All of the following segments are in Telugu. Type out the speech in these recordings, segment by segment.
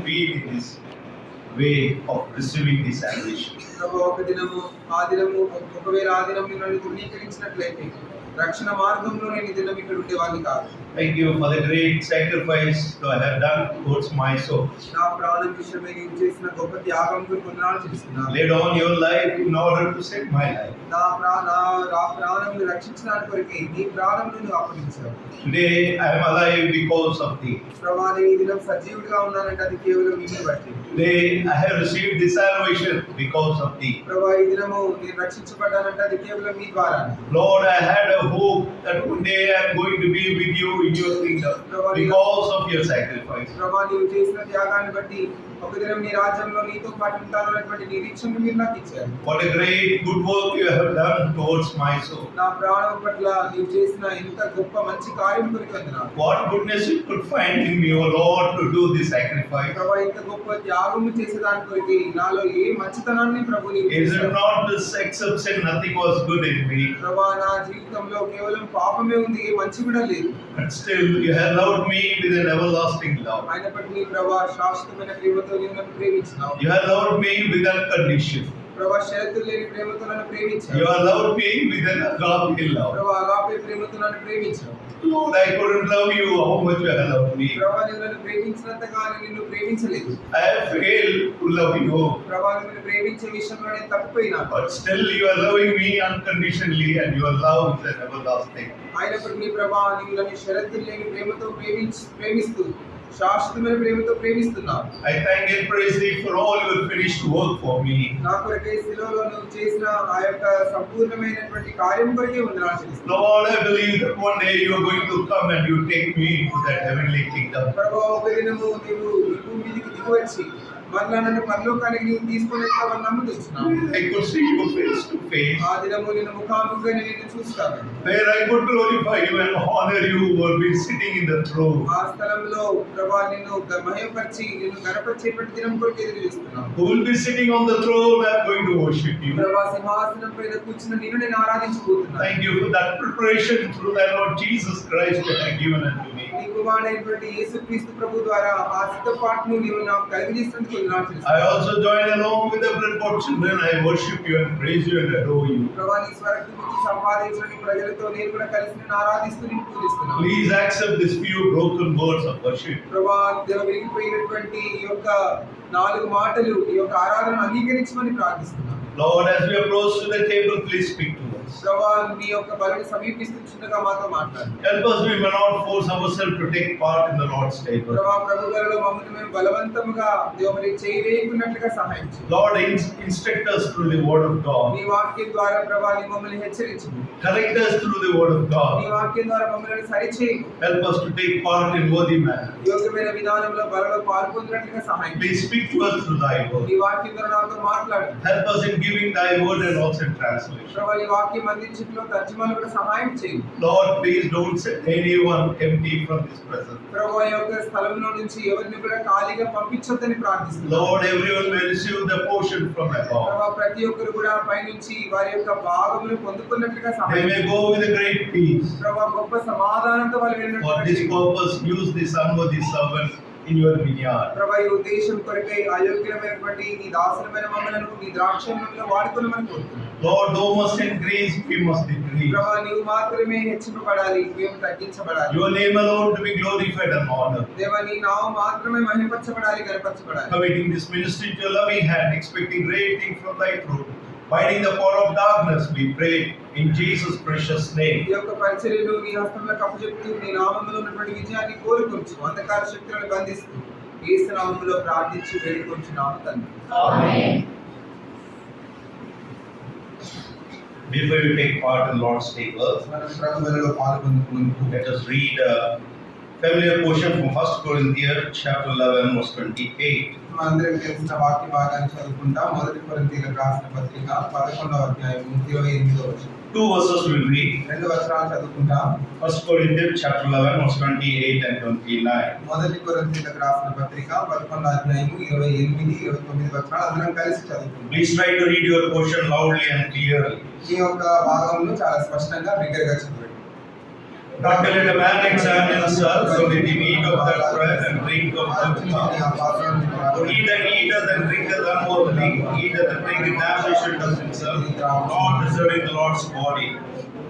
be in this way of receiving the salvation. ప్రభు ఒక దినము ఆ దినము ఒకవేళ ఆ దినం నిన్ను ధృవీకరించినట్లయితే రక్షణ మార్గంలో నేను ఈ దినం ఇక్కడ ఉండేవాడిని కాదు. Thank you for the great sacrifice that I have done towards my soul. నా ప్రాణం విషయమై నీవు చేసిన గొప్ప త్యాగం గురించి వందనాలు చెల్లిస్తున్నాను. Laid on your life in order to save my life. నా ప్రాణం రక్షించడానికి కొరకే నీ ప్రాణం నువ్వు అప్పగించావు. Today I am alive because of thee. ప్రభు నేను ఈ దినం సజీవుడిగా ఉన్నానంటే అది కేవలం నిన్ను బట్టి. Today I have received the salvation because of thee. ప్రభు ఈ దినము నేను రక్షించబడ్డానంటే అది కేవలం నీ ద్వారా. Lord, I had a hope that one day I am going to be with you in your kingdom because of your sacrifice. ప్రభు నీవు చేసిన త్యాగాన్ని బట్టి ఒక దినం నీ రాజ్యంలో నీతో పాటు ఉంటానన్నటువంటి నిరీక్షణ మీరు నాకు ఇచ్చారు. What a great good work you have done towards my soul. నా ప్రాణం పట్ల నీవు చేసిన ఇంత గొప్ప మంచి కార్యం కొరకు వందనాలు. What goodness you could find in me, O Lord, to do this sacrifice. ప్రభు ఇంత గొప్ప త్యాగము చేసేదాని కొరకు నాలో ఏ మంచితనాన్ని ప్రభు నీవు Is చేశావు. it not this except sin, nothing was good in me? ప్రభు నా జీవితంలో కేవలం పాపమే ఉంది, ఏ మంచి కూడా లేదు. But still you have loved me with an everlasting love. అయినప్పటికీ ప్రభు శాశ్వతమైన ప్రేమతో నీవు నన్ను ప్రేమించినావు. You have loved me without condition. ప్రభు షరతులు లేని ప్రేమతో నన్ను ప్రేమించావు. You have loved me with an agape love. Prabhu agape ప్రేమతో నన్ను ప్రేమించావు. Lord, I couldn't love you how much you have loved me. ప్రభు నీవు నన్ను ప్రేమించినంతగా నిన్ను ప్రేమించలేదు. I have failed to love you. ప్రభు నిన్ను ప్రేమించే విషయంలో నేను తప్పిపోయినా. But still you are loving me unconditionally and your love is an everlasting. అయినప్పటికీ ప్రభు నీవు నన్ను షరతులు లేని ప్రేమతో ప్రేమిస్తూ శాశ్వతమైన ప్రేమతో ప్రేమిస్తున్నావు. I thank and praise thee for all your finished work for me. నా కొరకై శిలువలో నువ్వు చేసిన ఆ యొక్క సంపూర్ణమైనటువంటి కార్యం కొరకే వందనాలు చెల్లిస్తున్నాను. Lord, I believe that one day you are going to come and you take me into that heavenly kingdom. ప్రభు ఒక దినము నీవు ఈ భూమి మీదకి దిగివచ్చి మరలా నన్ను పరలోకానికి నీవు తీసుకొని వెళ్తావని నమ్ముతున్నాను. I could see you face to face. ఆ దినము నిన్ను ముఖాముఖిగా నిన్ను చూస్తాను. Where I could glorify you and honor you who have been sitting in the throne. ఆ స్థలంలో ప్రభు నిన్ను మహిమపరిచి నిన్ను గణపరిచేటువంటి దినం కొరకు ఎదురు చూస్తున్నాను. Who will be sitting on the throne? I am going to worship you. ప్రభు సింహాసనం పైన కూర్చున్న నిన్ను నేను ఆరాధించబోతున్నాను. Thank you for that preparation through the Lord Jesus Christ that you have given unto me. నీ కుమారుడైనటువంటి యేసుక్రీస్తు ప్రభు ద్వారా ఆ సిద్ధపాటును నీవు నాకు కలిగించినందుకు వందనాలు చెల్లిస్తున్నాను. I also join along with the blood children. I worship you and praise you and adore you. ప్రభు నీ స్వరక్తి నుంచి సంపాదించిన నీ ప్రజలతో నేను కూడా కలిసి నిన్ను ఆరాధిస్తూ నిన్ను పూజిస్తున్నాను. Please accept these few broken words of worship. ప్రభు దేవ విరిగిపోయినటువంటి ఈ యొక్క 4 మాటలు ఈ యొక్క ఆరాధనను అంగీకరించమని ప్రార్థిస్తున్నాను. Lord, as we approach to the table, please speak to us. ప్రభు నీ యొక్క బలిని సమీపిస్తుండగా మాతో మాట్లాడు. Help us, we may not force ourselves to take part in the Lord's table. ప్రభు బలిలో మమ్మల్ని మేము బలవంతముగా దేవుని చేయవేయకున్నట్లుగా సహాయం చేయి. Lord, instruct us through the word of God. నీ వాక్యం ద్వారా ప్రభు నీ మమ్మల్ని హెచ్చరించు. Correct us through the word of నీ God. వాక్యం ద్వారా మమ్మల్ని సరిచేయి. Help us to take part in worthy manner. యోగ్యమైన విధానంలో బలలో పాల్పొందినట్లుగా సహాయం చేయి. Please speak to us through thy word. నీ వాక్యం ద్వారా నాతో మాట్లాడు. Help us in giving thy word and also in translation. ప్రభు నీ వాక్యం అందించడంలో తర్జుమాలో కూడా సహాయం చేయి. Lord, please don't send anyone empty from this presence. ప్రభు యొక్క స్థలంలో నుంచి ఎవరిని కూడా ఖాళీగా పంపించొద్దని ప్రార్థిస్తున్నాను. Lord, everyone may receive the portion from above. ప్రభు ప్రతి ఒక్కరు కూడా పైనుంచి వారి యొక్క భాగమును పొందుకున్నట్లుగా They సహాయం may చేయి. go with a great peace. ప్రభు గొప్ప సమాధానంతో వాళ్ళు For వెళ్ళినట్లుగా this చేయి. purpose, use this unworthy servant in your vineyard. ప్రభు ఈ ఉద్దేశం కొరకై అయోగ్యమైనటువంటి నీ దాసులమైన మమ్మలను నీ ద్రాక్షలో వాడుకొనమని కోరుతున్నాను. Lord, thou must increase, we must decrease. ప్రభు నీవు మాత్రమే హెచ్చింపబడాలి, మేము తగ్గించబడాలి. Your name alone to be glorified and honored. దేవా నీ నామం మాత్రమే మహిమపరచబడాలి, గణపరచబడాలి. Committing this ministry to your loving hand, expecting great things from thy throne. Fighting the power of darkness, we pray in Jesus' precious name. ఈ యొక్క పరిచర్యను నీ హస్తంలో కప్పచెప్తూ నీ నామములో ఉన్నటువంటి విజయాన్ని కోరుకొంచు, అంధకార శక్తులను బంధిస్తూ యేసు నామములో ప్రార్థించి వేడుకొంచున్నాము తండ్రి. Amen. Before we take part in Lord's table, మనం ప్రభు బలిలో పాల్గొనుకు ముందు let us read a familiar portion from 1 Corinthians chapter 11 verse 28. మనందరం తెలిసిన వాక్య భాగాన్ని చదువుకుంటాం. 1 కొరింథీయులకు రాసిన పత్రిక 11వ అధ్యాయం 28వ వచనం. 2 verses we will read. 2 వచనాలు చదువుకుంటాం. 1 Corinthians chapter 11 verse 28 and 29. 1 కొరింథీయులకు రాసిన పత్రిక 11వ అధ్యాయం 28, 29 వచనాలు అందరం కలిసి చదువుకుంటాం. Please try to read your portion loudly and clearly. ఈ యొక్క భాగంలో చాలా స్పష్టంగా బిగ్గరగా చదవండి. Doctor, let a man examine himself, so that he may eat of that bread and drink of that cup. For he that eateth and drinketh unworthily, eateth and drinketh damnation to himself, not deserving the Lord's body.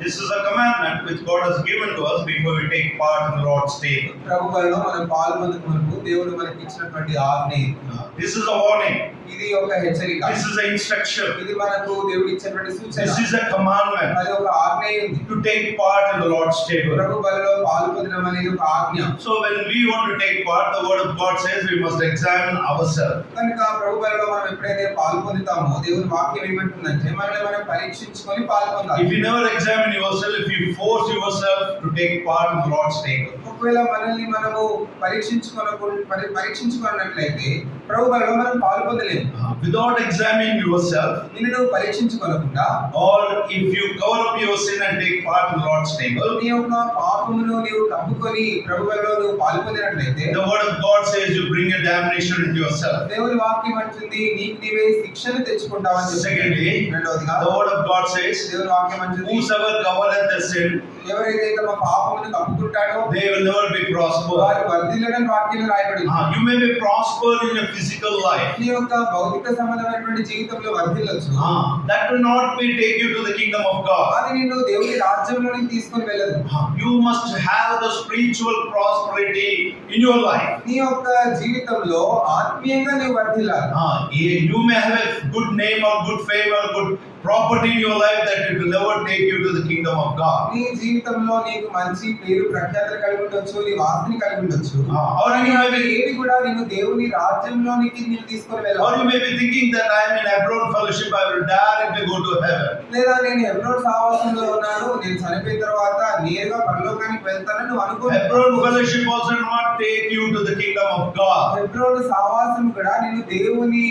This is a commandment which God has given to us before we take part in the Lord's table. ప్రభు బలిలో మనం పాల్గొనక మునుపు దేవుడు మనకి ఇచ్చినటువంటి ఆజ్ఞ ఇది. This is a warning. ఇది ఒక హెచ్చరిక. This is an instruction. ఇది మనకు దేవుడు ఇచ్చినటువంటి సూచన. This is a commandment అది ఒక ఆజ్ఞ ఉంది. to take part in the Lord's table. ప్రభు బలిలో పాల్గొనడం అనేది ఒక ఆజ్ఞ. So when we want to take part, the word of God says we must examine ourselves. కనుక ప్రభు బలిలో మనం ఎప్పుడైతే పాల్గొంటామో దేవుని వాక్యం ఏమంటుందంటే మనల్ని మనం పరీక్షించుకొని పాల్గొనాలి. If you never examine yourself, if you force yourself to take part in the Lord's table, ఒకవేళ మనల్ని మనము పరీక్షించుకున్నట్లయితే ప్రభు బలిలో మనం పాల్గొనలేము. without examining yourself, నిన్ను నువ్వు పరీక్షించుకోకుండా, or if you cover up your sin and take part in the Lord's table, నీ యొక్క పాపమును నీవు కప్పుకొని ప్రభు బలిలో నువ్వు పాల్గొనట్లయితే the word of God says you bring a damnation into yourself. దేవుని వాక్యం అంటుంది నీకు నీవే శిక్షను తెచ్చుకుంటావని చెప్పి. Secondly, రెండవదిగా the word of God says, దేవుని వాక్యం అంటుంది whosoever covereth the sin, ఎవరైతే తమ పాపమును కప్పుకుంటాడో they will never be prospered. వారు వర్ధిల్లడని వాక్యంలో రాయబడింది. You may be prospered in your physical life. నీ యొక్క భౌతిక సంబంధమైనటువంటి జీవితంలో వర్ధిల్లొచ్చు. That will not be take you to the kingdom of God. అది నిన్ను దేవుని రాజ్యంలోనికి తీసుకొని వెళ్ళదు. You must have the spiritual prosperity in your life. నీ యొక్క జీవితంలో ఆత్మీయంగా నీవు వర్ధిల్లాలి. You may have a good name or good fame or good property in your life that it will never take you to the kingdom of God. నీ జీవితంలో నీకు మంచి పేరు ప్రఖ్యాతులు కలిగి ఉండొచ్చు, నీ వాస్తిని కలిగి ఉండొచ్చు. Or you may be, ఏవి కూడా నిన్ను దేవుని రాజ్యంలోనికి నిన్ను తీసుకొని or వెళ్ళాలి. you may be thinking that I am in Hebron fellowship, I will directly go to heaven. లేదా నేను హెబ్రోన్ సహవాసంలో ఉన్నాను, నేను చనిపోయిన తర్వాత నేరుగా పరలోకానికి వెళ్తానని నువ్వు అనుకో. Hebron fellowship also not take you to the kingdom of God. Hebron సహవాసం కూడా నిన్ను దేవుని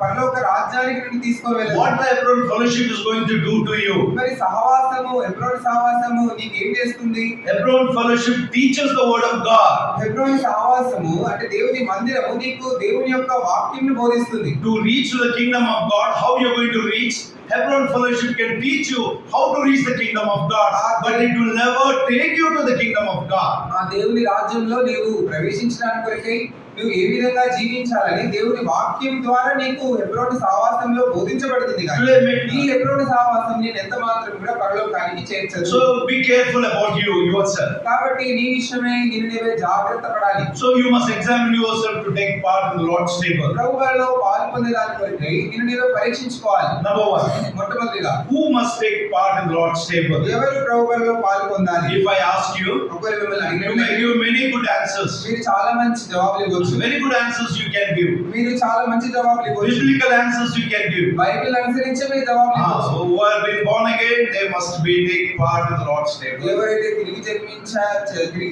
పరలోక రాజ్యానికి నిన్ను తీసుకొని వెళ్ళాలి. What the Hebron fellowship is going to do to you? మరి సహవాసము, హెబ్రోన్ సహవాసము నీకు ఏం చేస్తుంది? Hebron fellowship teaches the word of God. Hebron సహవాసము అంటే దేవుని మందిరము నీకు దేవుని యొక్క వాక్యంను బోధిస్తుంది. To reach to the kingdom of God, how you are going to reach? Hebron fellowship can teach you how to reach the kingdom of God, but it will never take you to the kingdom of God. ఆ దేవుని రాజ్యంలో నీవు ప్రవేశించడానికి కొరకై నువ్వు ఏ విధంగా జీవించాలని దేవుని వాక్యం ద్వారా నీకు హెబ్రోను సహవాసంలో బోధించబడుతుంది కానీ ఈ హెబ్రోను సహవాసం నేను ఎంత మాత్రం కూడా పరలోకానికి చేర్చదు. So be careful about yourself. కాబట్టి నీ విషయమే నిన్ను నీవే జాగ్రత్త పడాలి. So you must examine yourself to take part in the Lord's table. ప్రభువులో పాల్పొందేదానికి కొరకై నిన్ను నీవే పరీక్షించుకోవాలి. Number one, మొట్టమొదటిగా who must take part in the Lord's table? ఎవరు ప్రభువులో పాల్పొందాలి? If I ask you, ఒకవేళ మిమ్మల్ని you may అడిగినట్లయితే give many good answers. మీరు చాలా మంచి జవాబులు ఇవ్వచ్చు. Very good answers you can give. మీరు చాలా మంచి జవాబులు ఇవ్వచ్చు. Biblical answers you can give. Bible అనుసరించే మీరు జవాబులు ఇవ్వచ్చు. So who have been born again, they must be take part in the Lord's table. ఎవరైతే తిరిగి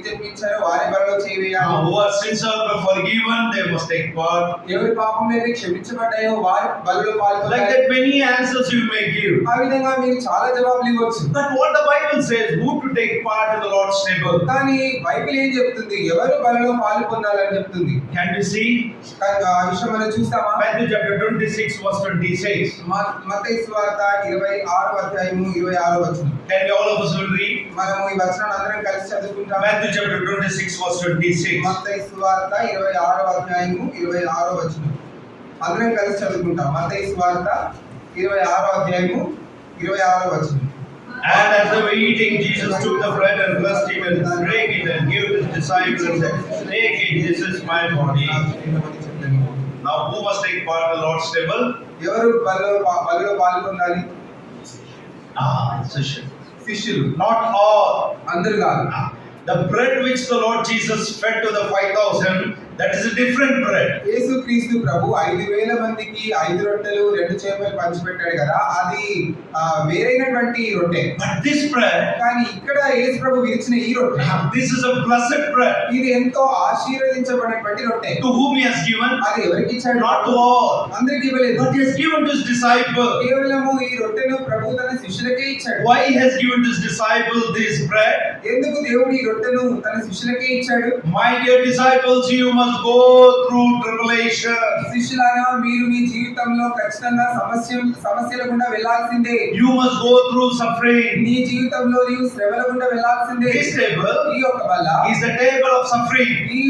జన్మించారో వారి బలిలో చేయాలి. Who are sins are forgiven, they must take part. ఎవరి పాపం మీద క్షమించబడ్డాయో వారి బలిలో Like పాల్గొనాలి. that, many answers you may give. ఆ విధంగా మీరు చాలా జవాబులు ఇవ్వచ్చు. But what the Bible says, who to take part in the Lord's table? కానీ బైబిల్ ఏం చెప్తుంది? ఎవరు బలిలో పాల్గొనాలని చెప్తుంది. Can we see? కానీ ఆ విషయం మనం చూస్తామా? Matthew chapter 26 verse 20 says. మత్తయి సువార్త 26వ అధ్యాయము 26వ వచనం. Can we all of us will read? మనము ఈ వచనాన్ని అందరం కలిసి చదువుకుంటాం. Matthew chapter 26 verse 26. మత్తయి సువార్త 26వ అధ్యాయము 26వ వచనం. అందరం కలిసి చదువుకుంటాం. మత్తయి సువార్త 26వ అధ్యాయము 26వ వచనం. And as they were eating, Jesus took the bread and blessed it and brake it and gave his disciples and said, "Take it, this is my body." Now who must take part in the Lord's table? ఎవరు బలిలో పాల్గొనాలి? శిష్యులు. Not all. అందరు కాదు. The bread which the Lord Jesus fed to the 5,000, that is a different bread. యేసుక్రీస్తు ప్రభు 5,000 మందికి 5 రొట్టెలు 2 చేపలు పంచిపెట్టాడు కదా, అది వేరైనటువంటి రొట్టె. But this bread, కానీ ఇక్కడ యేసు ప్రభు విరిచిన ఈ రొట్టె, this is a blessed bread. ఇది ఎంతో ఆశీర్వదించబడినటువంటి రొట్టె. To whom he has given? అది ఎవరికి ఇచ్చాడు? Not to all. అందరికి ఇవ్వలేదు. But he has given to his disciples. కేవలము ఈ రొట్టెను ప్రభు తన శిష్యులకే ఇచ్చాడు. Why he has given to his disciples this bread? ఎందుకు దేవుడు ఈ రొట్టెను తన శిష్యులకే ఇచ్చాడు? My dear disciples, you must go through tribulation. tribulation. శిష్యులారా మీరు మీ జీవితంలో ఖచ్చితంగా సమస్యల గుండా వెళ్ళాల్సిందే. You must go through suffering. నీ జీవితంలో నీవు శ్రమల గుండా వెళ్ళాల్సిందే. This table ఈ యొక్క బల్ల is the table of suffering. ఈ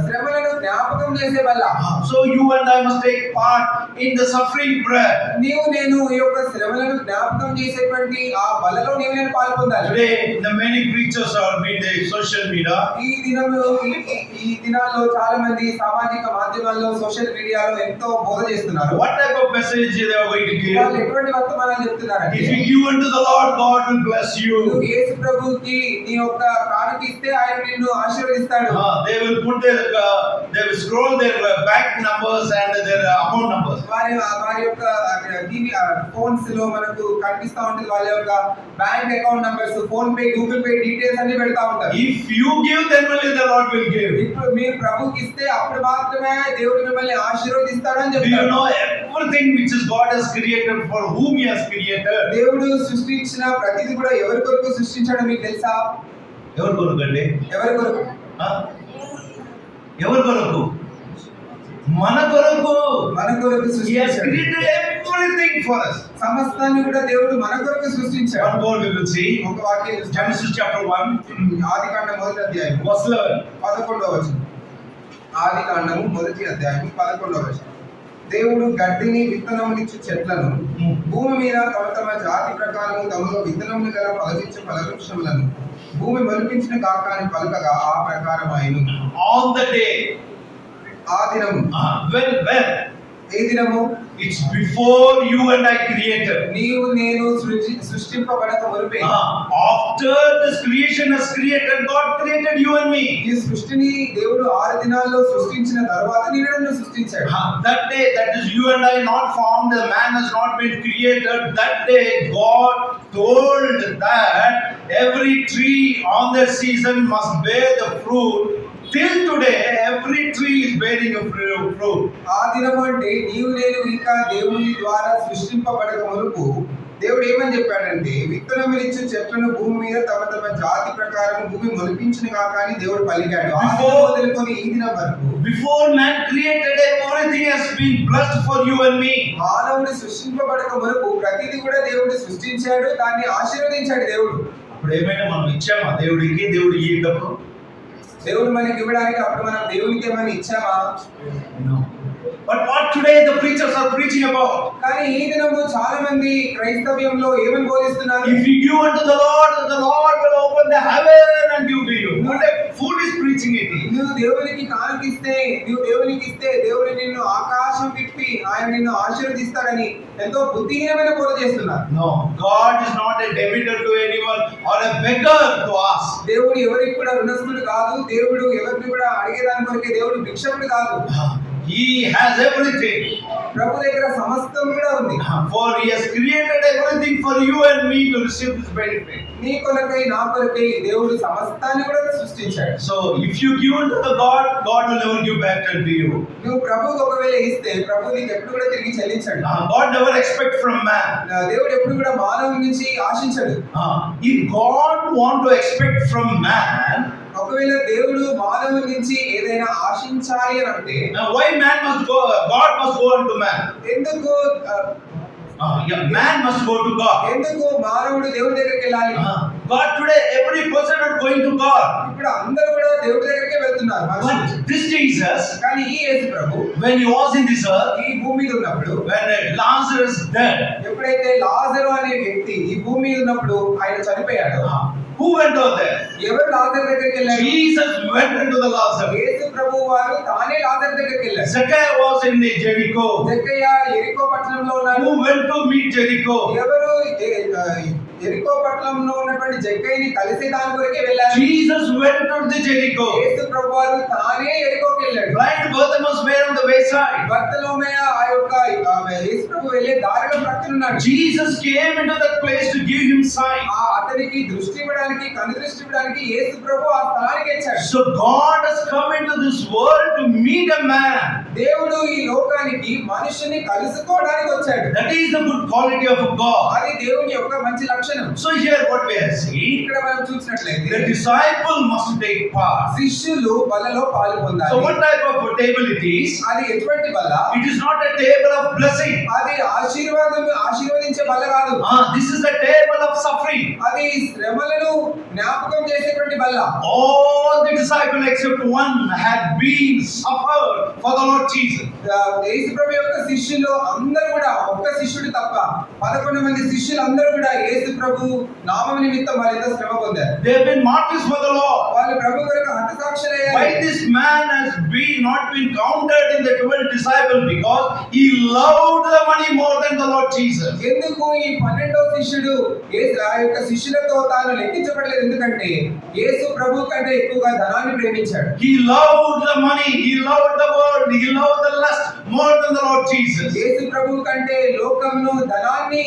శ్రమలను జ్ఞాపకం చేసే బల్ల. So you and I must take part in the suffering bread. నీవు నేను ఈ యొక్క శ్రమలను జ్ఞాపకం చేసేటువంటి ఆ బలలో నీవు నేను పాల్పొందాలి. Today, the many preachers are in the social media. ఈ దినాల్లో చాలా మంది సామాజిక మాధ్యమాల్లో సోషల్ మీడియాలో ఎంతో బోధ చేస్తున్నారు. What type of message they are going to give? వాళ్ళు ఎటువంటి వర్తమానాలు చెప్తున్నారంటే, If you give unto the Lord, God will bless you. నువ్వు యేసు ప్రభువుకి నీ యొక్క కానుక ఇస్తే ఆయన నిన్ను ఆశీర్వదిస్తాడు. They will put they will scroll their bank numbers and their account numbers. వారి యొక్క టీవీ ఫోన్స్ లో మనకు కనిపిస్తా ఉంటుంది వాళ్ళ యొక్క bank account numbers, phone pay, Google pay details అన్ని పెడతా ఉంటారు. If you give, then only the Lord will give. ఇప్పుడు మీరు ప్రభువుకి ఇస్తే అప్పుడు మాత్రమే దేవుడు మిమ్మల్ని ఆశీర్వదిస్తాడు అని Do you చెప్తారు. know everything which is God has created for whom He has created? దేవుడు సృష్టించిన ప్రతిదీ కూడా ఎవరి కొరకు సృష్టించాడో మీకు తెలుసా? ఎవరి కొరకు అండి? ఎవరి కొరకు? ఎవరి కొరకు? మన కొరకు. మన కొరకు He has సృష్టించాడు. created everything for us. సమస్తాన్ని కూడా దేవుడు మన కొరకు సృష్టించాడు. One more we will see. ఒక వాక్యం Genesis chapter 1, ఆదికాండం మొదటి అధ్యాయం verse 11. 11వ వచనం. ఆదికాండము మొదటి అధ్యాయం 11వ వచనం. దేవుడు గడ్డిని విత్తనములిచ్చు చెట్లను భూమి మీద తమ జాతి ప్రకారము తమలో విత్తనములు గల ఫలమిచ్చు ఫలవృక్షములను భూమి మొలిపించిన కాకాని పలుకగా ఆ ప్రకారం ఆయను. On the day, ఆ దినము when ఏ దినము? it's before you and I created. నీవు నేను సృష్టింపబడక మునుపే. After this creation has created, God created you and me. ఈ సృష్టిని దేవుడు 6 దినాల్లో సృష్టించిన తర్వాత నీవు నన్ను సృష్టించాడు. That day, that is you and I not formed, the man has not been created. That day, God told that every tree on their season must bear the fruit. Till today, every tree is bearing a fruit. ఆ దినము అంటే నీవు నేను ఇంకా దేవుని ద్వారా సృష్టింపబడక మునుపు దేవుడు ఏమని చెప్పాడంటే, విత్తనములిచ్చు చెట్లను భూమి మీద తమ జాతి ప్రకారం భూమి మొలిపించిన కాక అని దేవుడు పలికాడు. మొదలుకొని ఈ దినం వరకు, before man created, everything has been blessed for you and me. మానవుడు సృష్టింపబడక మునుపు ప్రతిదీ కూడా దేవుడు సృష్టించాడు, దాన్ని ఆశీర్వదించాడు దేవుడు. అప్పుడు ఏమైనా మనం ఇచ్చామా దేవుడికి? దేవుడు ఇయ్యటప్పుడు దేవుడు మనకి ఇవ్వడానికి అప్పుడు మనం దేవునికి ఏమైనా ఇచ్చామా? But what today the preachers are preaching about? కానీ ఈ దినము చాలా మంది క్రైస్తవ్యంలో ఏమని బోధిస్తున్నారు? If you give unto the Lord will open the heaven and give to you. What a foolish preaching it is. నువ్వు దేవునికి కానుకిస్తే, నువ్వు దేవునికి ఇస్తే దేవుడు నిన్ను ఆకాశం విప్పి ఆయన నిన్ను ఆశీర్వదిస్తాడని ఎంతో బుద్ధిహీనమైన బోధ చేస్తున్నారు. No, God is not a debitor to anyone or a beggar to us. దేవుడు ఎవరికి కూడా రుణస్థుడు కాదు. దేవుడు ఎవరిని కూడా అడిగేదాని కొరకే దేవుడు భిక్షకుడు కాదు. He has everything. ప్రభు దగ్గర సమస్తం కూడా ఉంది. For He has created everything for you and me to receive this benefit. నీ కొరకై నా కొరకై దేవుడు సమస్తాన్ని కూడా సృష్టించాడు. So if you give unto the God, God will never give back unto you. నువ్వు ప్రభువుకి ఒకవేళ ఇస్తే ప్రభు నీకు ఎప్పుడు కూడా తిరిగి చెల్లించాడు. God never expect from man. దేవుడు ఎప్పుడు కూడా మానవుని నుంచి ఆశించడు. If God want to expect from man, ఒకవేళ దేవుడు మానవుని నుంచి ఏదైనా ఆశించాలి అని అంటే, why man must go? God must go unto man. ఎందుకు man must go to God. ఎందుకు మానవుడు దేవుడి దగ్గరికి వెళ్ళాలి? God today, every person is going to God. ఇప్పుడు అందరూ కూడా దేవుడి దగ్గరికే వెళ్తున్నారు. But this Jesus, కానీ ఈ యేసు ప్రభు when He was in this earth, ఈ భూమి మీద ఉన్నప్పుడు, when Lazarus died, ఎప్పుడైతే లాజరు అనే వ్యక్తి ఈ భూమి మీద ఉన్నప్పుడు ఆయన చనిపోయాడు, who went out there? ఎవరు లాజరు దగ్గరికి వెళ్ళారు? Jesus went into the Lazarus. యేసు ప్రభు వారు తానే లాజరు దగ్గరికి వెళ్ళారు. Zacchaeus was in the Jericho. జక్కయ్య ఎరికో పట్టణంలో ఉన్నాడు. Who went to meet Jericho? ఎవరు ఎరికో పట్టణంలో ఉన్నటువంటి జక్కయ్యని కలిసి దాని కొరకే వెళ్ళారు. Jesus went to the Jericho. యేసు ప్రభు వారు తానే ఎరికోకి వెళ్ళాడు. Blind Bartimaeus were on the wayside. బర్తలోమయ ఆ యొక్క యేసు ప్రభు వెళ్ళే దారిలో ప్రక్కన ఉన్నాడు. Jesus came into that place to give him sight. ఆ అతనికి దృష్టి ఇవ్వడానికి, కన్ను దృష్టి ఇవ్వడానికి యేసు ప్రభు ఆ స్థలానికి వచ్చాడు. So God has come into this world to meet a man. దేవుడు ఈ లోకానికి మనుషుని కలుసుకోవడానికి వచ్చాడు. That is the good quality of God. అది దేవుని యొక్క మంచి లక్షణం. So here what we are seeing, ఇక్కడ మనం చూసినట్లయితే the disciple must take part. శిష్యులు బలలో పాలు So పొందాలి. what type of table it is? అది ఎటువంటి బల? It is not a table of blessing. అది ఆశీర్వదించే బల కాదు. This is a table of suffering. అది శ్రమలను జ్ఞాపకం చేసేటువంటి బల్ల. All the disciples except one had been suffered for the Lord Jesus. యేసు ప్రభు యొక్క శిష్యులు అందరూ కూడా, ఒక్క శిష్యుడు తప్ప 11 మంది శిష్యులు అందరూ కూడా యేసు ప్రభు నామం నిమిత్తం వాళ్ళతో శ్రమ పొందారు. They have been martyrs for the Lord. వాళ్ళు ప్రభు కొరకు హతసాక్షులయ్యారు. Why this man has not been counted in the 12 disciples? Because he loved the money more than the Lord Jesus. ఎందుకు ఈ 12వ శిష్యుడు ఆ యొక్క శిష్యులతో తాను లెక్కించబడలేదు? ఎందుకంటే యేసు ప్రభు కంటే ఎక్కువగా ధనాన్ని ప్రేమించాడు. He loved the money, he loved the world, he loved the lust more than the Lord Jesus. యేసు ప్రభు కంటే లోకమును, ధనాన్ని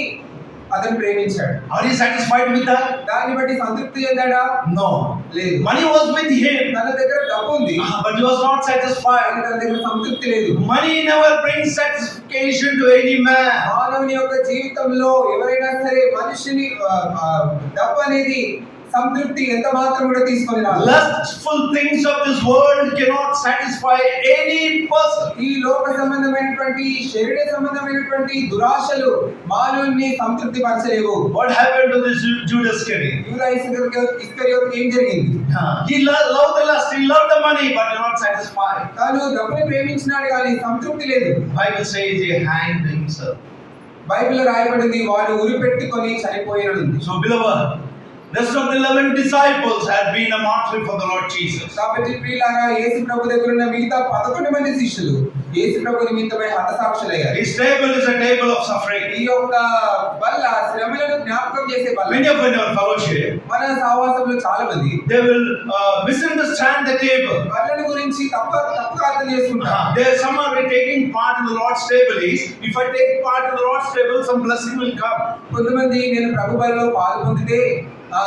అతను ప్రేమించాడు. Are you satisfied with that? దాన్ని బట్టి సంతృప్తి చెందాడా? No. లేదు. Money was with him, తన దగ్గర డబ్బు ఉంది, but he was not satisfied. కానీ తన దగ్గర సంతృప్తి లేదు. Money never brings satisfaction to any man. మానవుని యొక్క జీవితంలో ఎవరైనా సరే మనిషిని డబ్బు అనేది సంతృప్తి ఎంత మాత్రం కూడా తీసుకొని రాదు. Lustful things of this world cannot satisfy any person. ఈ లోక సంబంధమైనటువంటి, శరీర సంబంధమైనటువంటి దురాశలు మానవుని సంతృప్తి పరచలేవు. What happened to this Judas Iscariot? యూదా ఇస్కరియోతుకు ఏం జరిగింది? He loved the lust, he loved the money, but not satisfied. తాను డబ్బుని ప్రేమించినాడు కానీ సంతృప్తి లేదు. Bible says he hanged himself. బైబిల్లో రాయబడింది వాడు ఉరి పెట్టుకొని చనిపోయినది. So beloved, rest of the 11 disciples had been a martyr for the Lord Jesus. కాబట్టి ప్రియులారా, యేసు ప్రభు దగ్గర ఉన్న మిగతా 11 మంది శిష్యులు యేసు ప్రభు నిమిత్తమై హతసాక్షులయ్యారు. His table is a table of suffering. ఈ యొక్క బల్ల శ్రమలను జ్ఞాపకం చేసే బల్ల. Many of in our fellowship, మన సహవాసంలో చాలా మంది they will misunderstand the table. బల్లను గురించి తప్పుగా అర్థం చేసుకుంటారు. There some are taking part in the Lord's table is, if I take part in the Lord's table, some blessing will come. కొంతమంది నేను ప్రభు బలలో పాలు పొందితే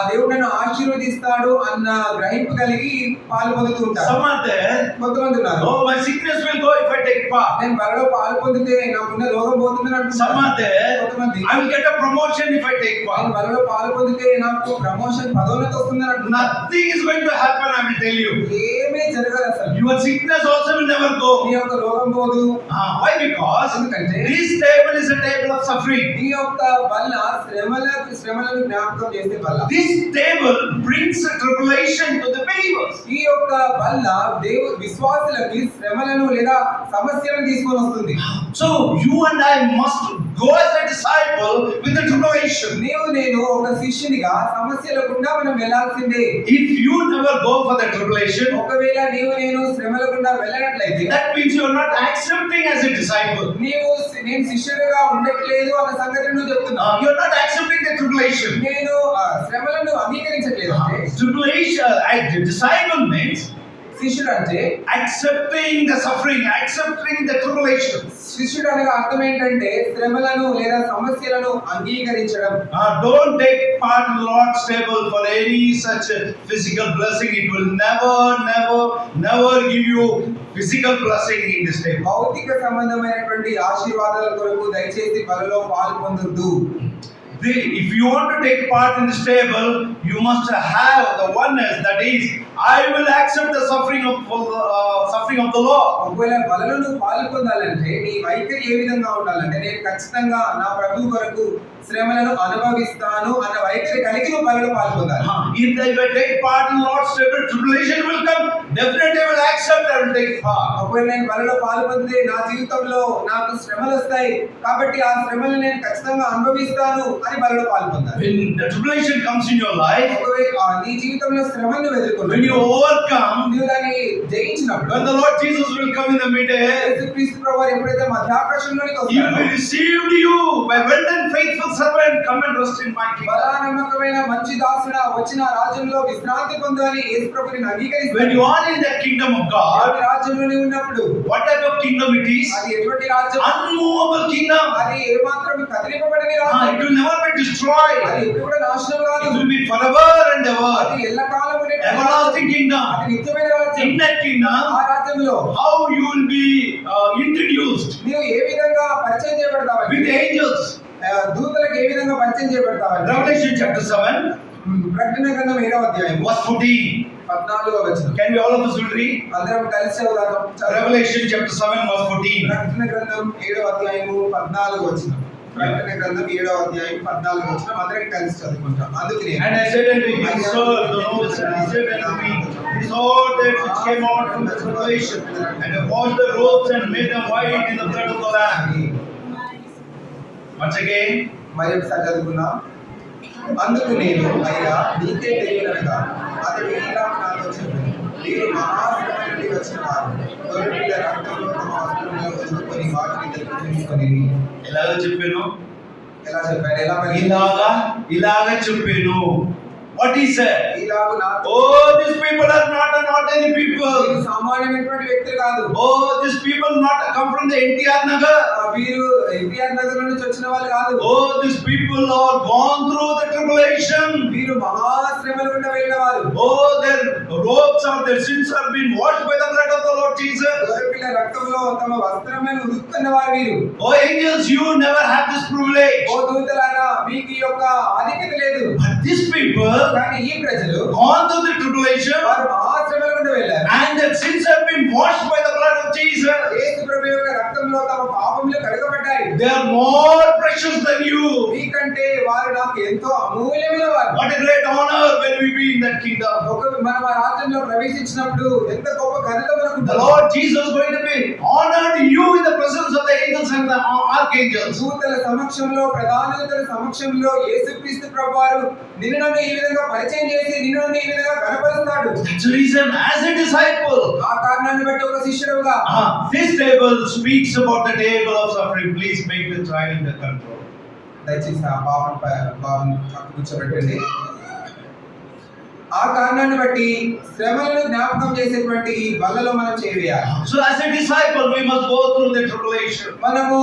దేవుడు నన్ను ఆశీర్వదిస్తాడు అన్న గ్రహింపు కలిగి పాలు పొందుతూ ఉంటారు. Some are there, కొంతమంది ఉన్నారు, oh, my sickness will go if I take part. నేను బలలో పాలు పొందితే నాకున్న రోగం పోతుందని అంటున్నారు. Some are there, కొంతమంది, I will get a promotion if I take part. నేను బలలో పాలు పొందితే నాకు ప్రమోషన్, పదోన్నతి వస్తుందని అంటున్నారు. Nothing is going to happen, I will tell you. ఏమీ జరగదు అసలు. Your sickness also will never go. నీ యొక్క రోగం పోదు. Why? Because ఎందుకంటే this table is a table of suffering. నీ యొక్క బల్ల శ్రమలను జ్ఞాపకం చేసే బల్ల. This table brings a tribulation to the believers. ఈ యొక్క బల్ల విశ్వాసులకి శ్రమలను లేదా సమస్యలను తీసుకొని వస్తుంది. So you and I must go as a disciple with the tribulation. నేను ఒక శిష్యునిగా సమస్యల గుండా మనం వెళ్ళాల్సిందే. If you never go for the tribulation, ఒకవేళ నేను శ్రమల గుండా వెళ్ళినట్లయితే that means you are not accepting as a disciple. నేను శిష్యుడిగా ఉండట్లేదు అన్న సంగతిని నువ్వు చెప్తున్నావు. You are not accepting the tribulation. నేను శ్రమలను అంగీకరించట్లేదు. Tribulation, disciple means శిష్యుడు అంటే accepting the suffering, accepting the tribulation. శిష్యుడు అనగా అర్థం ఏంటంటే శ్రమలను లేదా సమస్యలను అంగీకరించడం. Don't take part in the Lord's table for any such physical blessing. It will never give you physical blessing in this table. భౌతిక సంబంధమైనటువంటి ఆశీర్వాదాల కొరకు దయచేసి బలలో పాలు పొందొద్దు. If you want to take part in this table, you must have the oneness, that is, I will accept the suffering of the Lord. ఒకవేళ బలలో నువ్వు పాలు పొందాలంటే నీ వైఖరి ఏ విధంగా ఉండాలంటే నేను ఖచ్చితంగా నా ప్రభు కొరకు శ్రమలను అనుభవిస్తాను అన్న వైఖరి కలిగి నువ్వు బలలో పాలు పొందాలి. If I take part in Lord's table, tribulation will come. Definitely I will accept, I will take part. ఒకవేళ నేను బలలో పాలు పొందితే నా జీవితంలో నాకు శ్రమలు వస్తాయి కాబట్టి ఆ శ్రమలను నేను ఖచ్చితంగా అనుభవిస్తాను అని బలలో పాలు పొందాలి. When the tribulation comes in your life, ఒకవేళ నీ జీవితంలో శ్రమను ఎదుర్కొన్నావు, when you you overcome, నీవు దాన్ని జయించినప్పుడు, when the Lord Jesus will come in the midday, యేసుక్రీస్తు ప్రభువు ఎప్పుడైతే మధ్యాకాశంలోనికి He will వస్తాడో, receive you by well done faithful servant, come and rest in my kingdom. బలా నమ్మకమైన మంచి దాసుడా వచ్చిన రాజ్యంలో విశ్రాంతి పొందు అని యేసు ప్రభువుని When అంగీకరిస్తాడు. you are in the kingdom of God, దేవుని రాజ్యంలో నీవు ఉన్నప్పుడు what type of kingdom it is? అది ఎటువంటి రాజ్యం? Unmovable kingdom. అది ఏమాత్రం కదిలింపబడని It రాజ్యం. will never be destroyed. అది ఎప్పుడు కూడా నాశనం కాదు. It will be forever and ever. అది ఎల్లకాలం ఉండేటువంటి రాజ్యం. Everlasting kingdom. అది నిత్యమైన రాజ్యం. In that kingdom, ఆ రాజ్యంలో how you will be introduced నీవు ఏ విధంగా పరిచయం చేయబడతావని, with angels. దూతలకు ఏ విధంగా పరిచయం చేయబడతావని, Revelation chapter 7, ప్రకటన గ్రంథం 7వ అధ్యాయం verse 14. 14వ వచనం. Can we all of us will read? అందరం కలిసి చదువుదాం. Revelation chapter 7, verse 14. ప్రకటన గ్రంథం 7వ అధ్యాయము 14వ వచనం. ప్రకటన గ్రంథం 7వ అధ్యాయం 14వ వచనం అందరం కలిసి చదువుకుంటాం. అందుకనే And I said unto him, Sir, the Lord said unto me, He saw that which came out from the tribulation, and I washed the robes and made them white in the blood of the Lamb. Once again, మరి ఒకసారి చదువుకుందాం. అందుకు నేను, అయ్యా నీకే తెలియనగా అతడు ఇలా నాతో చెప్పాను, మీరు మహాశ్రమ నుండి వచ్చిన వారు గొర్రెపిల్ల రక్తంలో తమ వస్త్రములను వదులుకొని వాటిని ధరించుకొని. ఎలాగో చెప్పాను, ఎలా చెప్పాడు? ఎలా ఇలాగా చెప్పాను. What he said? ఇలాగు నాతో, Oh, these people are not an ordinary people. వీరు సామాన్యమైనటువంటి వ్యక్తులు కాదు. Oh, these people not come from the NTR Nagar. వీరు ఎన్టీఆర్ నగర్ నుంచి వచ్చిన వాళ్ళు కాదు. Oh, these people are gone through the tribulation. వీరు మహాశ్రమల గుండా వెళ్ళిన వారు. Oh, their robes or their sins are being washed by the blood of the Lord Jesus. గొర్రెపిల్ల రక్తంలో తమ వస్త్రములను ఉతుక్కున్న వారు వీరు. Oh, angels, you never have this privilege. ఓ దూతలారా, మీకు ఈ యొక్క ఆధిక్యత లేదు. But these people కానీ ఈ ప్రజలు gone through the tribulation, వారు మహాశ్రమల గుండా వెళ్ళారు. and their sins have been washed by the blood of Jesus. యేసు ప్రభువు యొక్క రక్తంలో తమ పాపములు కడగబడ్డాయి. They are more precious than you. మీకంటే వారు నాకు ఎంతో అమూల్యమైన వారు. What a great honor when we be in that kingdom. మనం ఆ రాజ్యంలో ప్రవేశించినప్పుడు ఎంత గొప్ప ఘనత మనకు The Lord Jesus is going to be honored you in the presence of the angels and the archangels. దూతల సమక్షంలో, ప్రధాన దూతల సమక్షంలో యేసుక్రీస్తు ప్రభువారు నిన్ను నన్ను ఈ విధంగా పరిచయం చేసి నిన్ను నన్ను ఈ విధంగా కనపరుస్తాడు. That's the reason, as a disciple, ఆ కారణాన్ని బట్టి ఒక శిష్యుడుగా this table speaks about the table of suffering. Please make the child the control. దయచేసి ఆ బాబుని పక్కకు కూర్చోబెట్టండి. ఆ కారణాన్ని బట్టి శ్రమలను జ్ఞాపకం చేసేటువంటి ఈ బల్లలో మనం చేయాలి. So as a disciple, we must go through the tribulation. మనము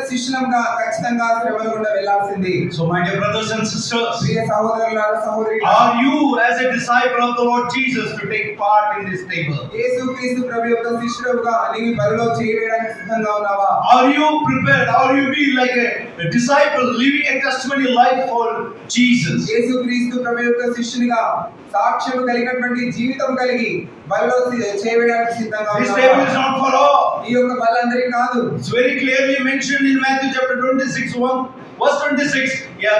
శిష్యులంగా ఖచ్చితంగా శ్రమల గుండా వెళ్ళాల్సింది. So my dear brothers and sisters, ప్రియ సహోదరులారా, సహోదరులారా, are you as a disciple of the Lord Jesus to take part in this table? యేసుక్రీస్తు ప్రభు యొక్క శిష్యుడుగా నీవు బలిలో చేయడానికి సిద్ధంగా ఉన్నావా? Are you prepared? Are you be like a disciple living a testimony life for Jesus? యేసుక్రీస్తు ప్రభు యొక్క శిష్యునిగా సాక్ష్యం కలిగినటువంటి జీవితం కలిగి బలిలో చేయడానికి సిద్ధంగా This table is ఉన్నావా? not for all. ఈ యొక్క బలి అందరికీ కాదు. It's very clearly mentioned in Matthew chapter 26, verse 26. Yeah,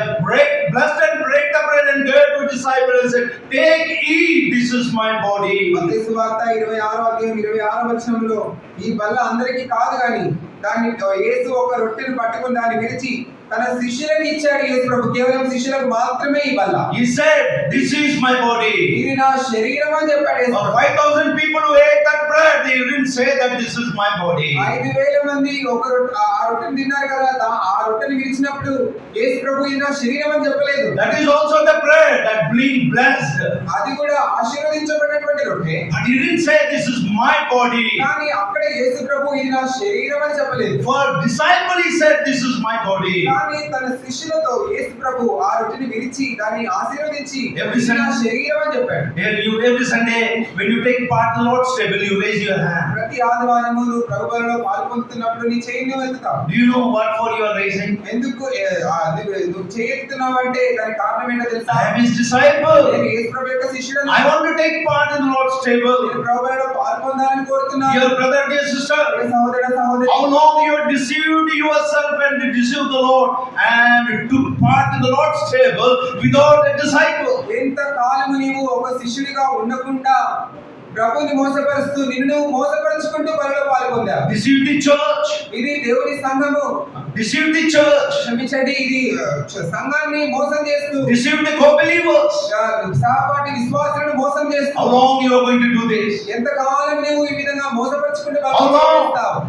blessed and break the bread and gave to disciples and said, take, eat, this is my body. మత్తయి సువార్త 26వ అధ్యాయం 26వ వచనంలో ఈ బల్ల అందరికీ కాదు గాని దాన్ని యేసు ఒక రొట్టెను పట్టుకొని దాన్ని విరిచి తన శిష్యులకు ఇచ్చాడు. యేసు ప్రభు కేవలం శిష్యులకు మాత్రమే ఈ బల్ల. He said, this is my body. ఇది నా శరీరం అని చెప్పాడు యేసు ప్రభు. 5,000 people who ate that bread, they didn't say that this is my body. 5,000 మంది ఒక ఆ రొట్టెను తిన్నారు కదా, ఆ రొట్టెని విరిచినప్పుడు యేసు ప్రభు ఇది నా శరీరం అని చెప్పలేదు. That is also the bread that being blessed. అది కూడా ఆశీర్వదించబడినటువంటి రొట్టె. But he didn't say this is my body. కానీ అక్కడ యేసు ప్రభు ఇది నా శరీరం అని చెప్పలేదు. For disciple he said this is my body. కానీ తన శిష్యులతో యేసు ప్రభు ఆ రొట్టెని విరిచి దాన్ని ఆశీర్వదించి Every ఇది నా శరీరం అని చెప్పాడు. Every Sunday when you take part in the Lord's table, you raise your hand. ప్రతి ఆదివారము నువ్వు ప్రభు బలిలో పాల్గొంటున్నప్పుడు నీ చేయిని ఎత్తుతావు. Do you know what for you are raising? ఎందుకు నువ్వు చేయిస్తున్నావు అంటే దానికి కారణం ఏంటో తెలుసా? I am his disciple. నేను యేసు ప్రభు యొక్క శిష్యుడను. I want to take part in the Lord's table. నేను ప్రభు బలిలో పాల్గొనాలని కోరుతున్నాను. Dear brother, dear sister, ప్రియ సహోదర, సహోదరి, how long you have deceived yourself and deceived the Lord and took part in the Lord's table without a disciple? ఎంత కాలము నీవు ఒక శిష్యుడిగా ఉండకుండా ప్రభువుని మోసపరుస్తూ నిన్ను నువ్వు మోసపరుచుకుంటూ బలిలో పాల్గొందావు. Deceived the church. ఇది దేవుని సంఘము. Deceived the church. క్షమించండి, ఇది సంఘాన్ని మోసం చేస్తూ Deceived the co-believers. సహపాఠి విశ్వాసులను మోసం చేస్తూ How long you are going to do this? ఎంతకాలం నువ్వు ఈ విధంగా మోసపరుచుకుంటూ How long? బతుకుతావు?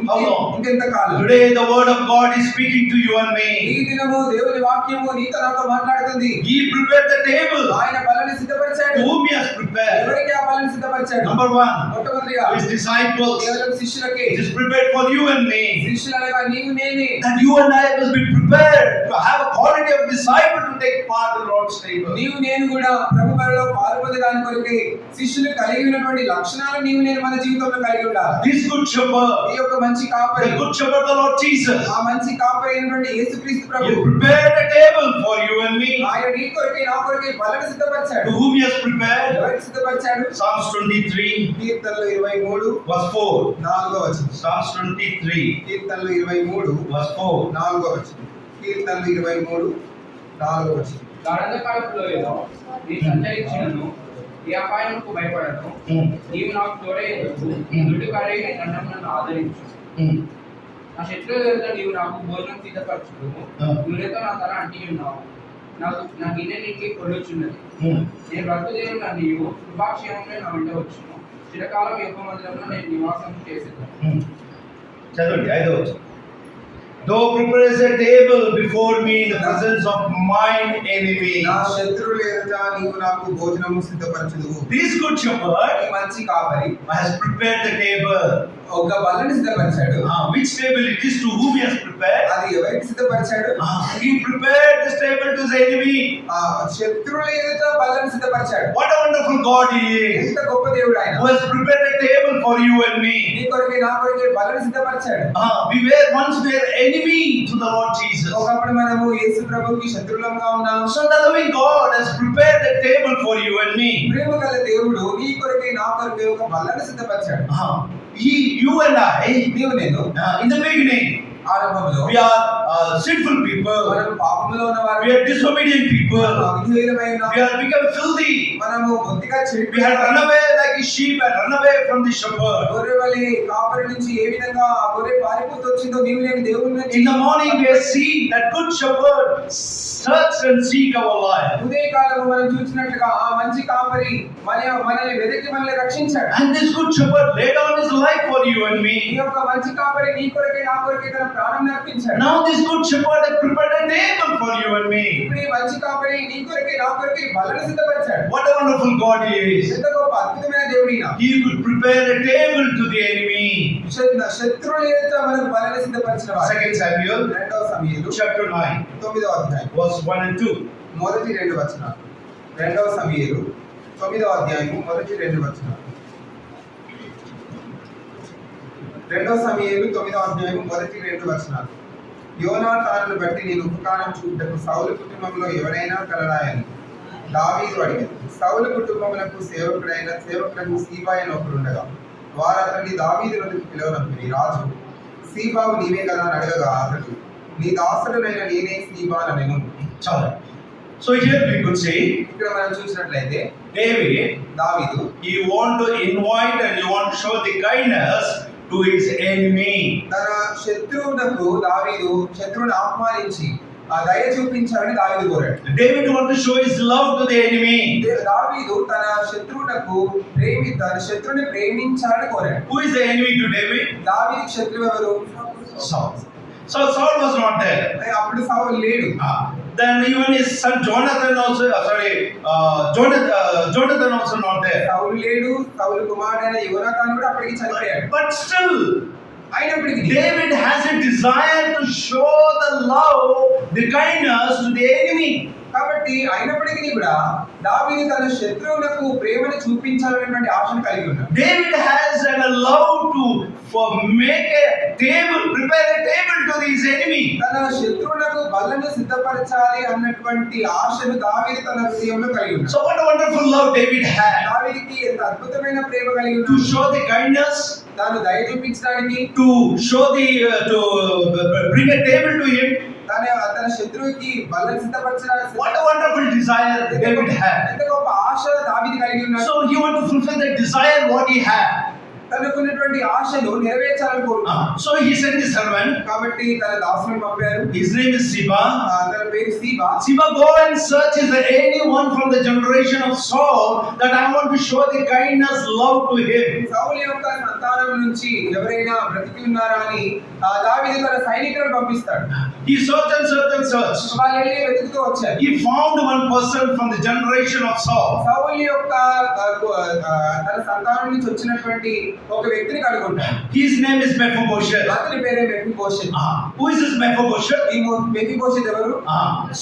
How long? ఇంకెంతకాలం? Today the word of God is speaking to you and ఈ me. దినము దేవుని వాక్యము నీతో నాతో మాట్లాడుతుంది. He prepared the table. ఆయన బలని సిద్ధపరిచాడు. To whom he has prepared? ఎవరికి ఆ బలని సిద్ధపరిచాడు? Number one, మొట్టమొదటిగా his disciples. కేవలం శిష్యులకే. It is prepared for you and me. శిష్యులనగా నీవు నేనే. That you and I must be prepared to have a quality of disciple to take part in the Lord's table. నీవు నేను కూడా ప్రభు బలిలో పాల్పొందడానికి కొరకే శిష్యులు కలిగి ఉన్నటువంటి లక్షణాలు నీవు నేను మన జీవితంలో కలిగి ఉండాలి. This good shepherd, ఈ యొక్క మంచి కాపరి, the good shepherd, the Lord Jesus, ఆ మంచి కాపరి అయినటువంటి యేసుక్రీస్తు he Prabhu prepared a table for you and me. ఆయన నీ కొరకే నా కొరకే బలని సిద్ధపరిచాడు. To whom he has prepared? ఎవరికి సిద్ధపరిచాడు? Psalms 23, కీర్తనలు 23 verse 4. 4వ వచనం. Psalms 23, కీర్తనలు 23 verse 4. 4వ వచనం. కీర్తనలు 23 4వ వచనం. గాఢంధకారపు లోయలో నీ సంచరించినను ఏ అపాయములకు భయపడను. నీవు నాకు తోడైనందుకు దుడ్డుకారే నీ దండం నన్ను ఆదరించు. నా శత్రువుల ఎదుట నీవు నాకు భోజనం సిద్ధపరచుదువు. నూనెతో నా తల అంటి ఉన్నావు. నా గిన్నె నీకి కొలుచున్నది. నేను బ్రతుకుదేవుడు నా నీవు కృపాక్షేమంలో నా వెంట వచ్చును. చిరకాలం యొక్క మందిరంలో నేను నివాసం చేసేదాను. చదవండి 5వ వచనం. Thou preparest a table before me in the presence of mine enemy. నా శత్రువుల ఎదుట నీవు నాకు భోజనము సిద్ధపరచుదువు. This good shepherd ఈ మంచి కాపరి has prepared the table. ఒక బల్లని సిద్ధపరిచాడు. Which table it is? To whom he has prepared? అది ఎవరికి సిద్ధపరిచాడు? He prepared this table to his enemy. ఆ శత్రువుల ఎదుట బల్లని సిద్ధపరిచాడు. What a wonderful God he is, ఎంత గొప్ప దేవుడు ఆయన. who has prepared a table for you and me. నీ కొరకే నా కొరకే బల్లని సిద్ధపరిచాడు. We were once enemy to the Lord Jesus. ఒకప్పుడు మనము యేసు ప్రభువుకి శత్రువులంగా ఉన్నాం. So the living God has prepared a table for you and me. ప్రేమ గల దేవుడు నీ కొరకే నా కొరకే ఒక బల్లని సిద్ధపరిచాడు. You and I, నీవు నేను in the beginning, ఆరంభంలో we are sinful people. మనం పాపంలో ఉన్నవారు. We are disobedient people. అవిధేయులమై ఉన్నాం. We have become filthy. మనము బొత్తిగా We had run away like a sheep and run away from the shepherd. గొర్రె వలె కాపరి నుంచి ఏ విధంగా ఆ గొర్రె పారిపోతూ వచ్చిందో నీవు నేను దేవుని నుంచి. In the morning we have seen that good shepherd search and seek our life. ఉదయకాలము మనం చూసినట్లుగా ఆ మంచి కాపరి మనల్ని వెతికి మనల్ని రక్షించాడు. And this good shepherd laid down his life for you and ఈ me. యొక్క మంచి కాపరి నీ కొరకే నా కొరకే తన ప్రాణం అర్పించాడు. Now this good shepherd has prepared a table for you and me. ఇప్పుడు ఈ మంచి కాపరి నీ కొరకే నా కొరకే బల్లని సిద్ధపరిచాడు. What a wonderful God he is. ఎంత గొప్ప అద్భుతమైన దేవుడు ఈయన. He could prepare a table to the enemy. శత్రువుల ఎదుట మనకు బల్లని సిద్ధపరిచిన వాడు. 2 Samuel 2వ సమూయేలు chapter 9 9వ అధ్యాయం verse 1 and 2. మొదటి 2 వచనాలు. 2వ సమూయేలు 9వ అధ్యాయము మొదటి 2 వచనాలు. 2వ సమూయేలు 9వ అధ్యాయము మొదటి 2 వచనాలు. యోనాతానును బట్టి నేను ఉపకారం చూపుటకు సౌలు కుటుంబంలో ఎవరైనా కలరాయని దావీదు అడిగాడు. సౌలు కుటుంబములకు సేవకులకు సీబా అని ఒకడు ఉండగా వారు అతన్ని దావీదు వద్దకు పిలువనంపిరి. రాజు సీబావు నీవే కదా అని అడగగా అతడు నీ దాసుడనైన నేనే సీబా అనెను. Chalo. So here we could see ఇక్కడ మనం చూసినట్లయితే David, దావీదు he want to invite and he want to show the kindness to his enemy. తన శత్రువునకు దావీదు శత్రువుని ఆహ్వానించి ఆ దయ చూపించాలని దావీదు కోరాడు. David want to show his love to the enemy. దావీదు తన శత్రువుని ప్రేమించాలని కోరాడు. Who is the enemy to David? దావీదు శత్రువు ఎవరు? Saul. So Saul was not there. అప్పుడు సౌలు లేడు. Then even his son Jonathan also, Jonathan also not there. సౌలు లేడు. సౌలు కుమారుడైన యోనాతాను కూడా అప్పటికి చనిపోయాడు. But still, అయినప్పటికీ David has a desire to show the love, the kindness to the enemy. కాబట్టి అయినప్పటికీ కూడా దావీదు తన శత్రువులకు ప్రేమను చూపించాలనేటువంటి ఆశను కలిగి ఉన్నాడు. David has a love to make a table, prepare a table to his enemy. తన శత్రువులకు బల్లను సిద్ధపరచాలి అన్నటువంటి ఆశను దావీదు తన హృదయంలో కలిగి ఉన్నాడు. So what a wonderful love David had దావీదుకి ఎంత అద్భుతమైన ప్రేమ కలిగి to ఉన్నాడు. show the kindness, తాను దయ చూపించడానికి, to show to bring a table to him. తన తన శత్రువుకి బల్లను సిద్ధపరచడానికి What a wonderful desire David had. ఎంత గొప్ప ఆశ దావీదు కలిగి ఉన్నాడు. So he wanted to fulfill that desire what he had. తనకున్నటువంటి ఆశను నెరవేర్చాలని కోరుకున్నాడు. So he sent his servant. కాబట్టి తన దాసుని పంపారు. His name is Ziba. తన పేరు Ziba. Ziba, go and search is there anyone from the generation of Saul that I want to show the kindness, love to him. సౌలు యొక్క సంతానం నుంచి ఎవరైనా బ్రతికి ఉన్నారా అని దావీదు తన సైనికులను పంపిస్తాడు. He searched and searched and searched. వాళ్ళు వెళ్ళి వెతుకుతూ వచ్చారు. He found one person from the generation of Saul. సౌలు యొక్క తన సంతానం నుంచి వచ్చినటువంటి ఒక వ్యక్తిని కనుగొంటాడు. His name is Mephibosheth. అతని పేరే Mephibosheth. Who is this Mephibosheth? ఈ మెఫీబోషెత్ ఎవరు?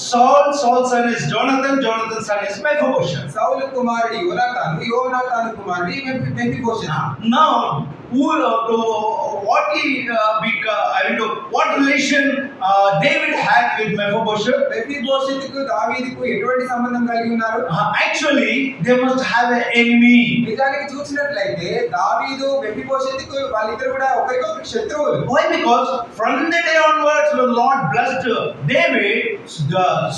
Saul's son is Jonathan. Jonathan's son is Mephibosheth. సౌలు కుమారుడు యోనాతాను, యోనాతాను కుమారుడు ఈ Mephibosheth. Now, what relation David had with Mephibosheth? మెఫీబోషెత్కు దావీదుకు ఎటువంటి సంబంధం కలిగి ఉన్నారు? Actually, they must have an enemy. నిజానికి చూసినట్లయితే దావీదు మెఫీబోషెత్కు వాళ్ళిద్దరు కూడా ఒకరికొకరు శత్రువులు. Why? Because from the day onwards when Lord blessed David,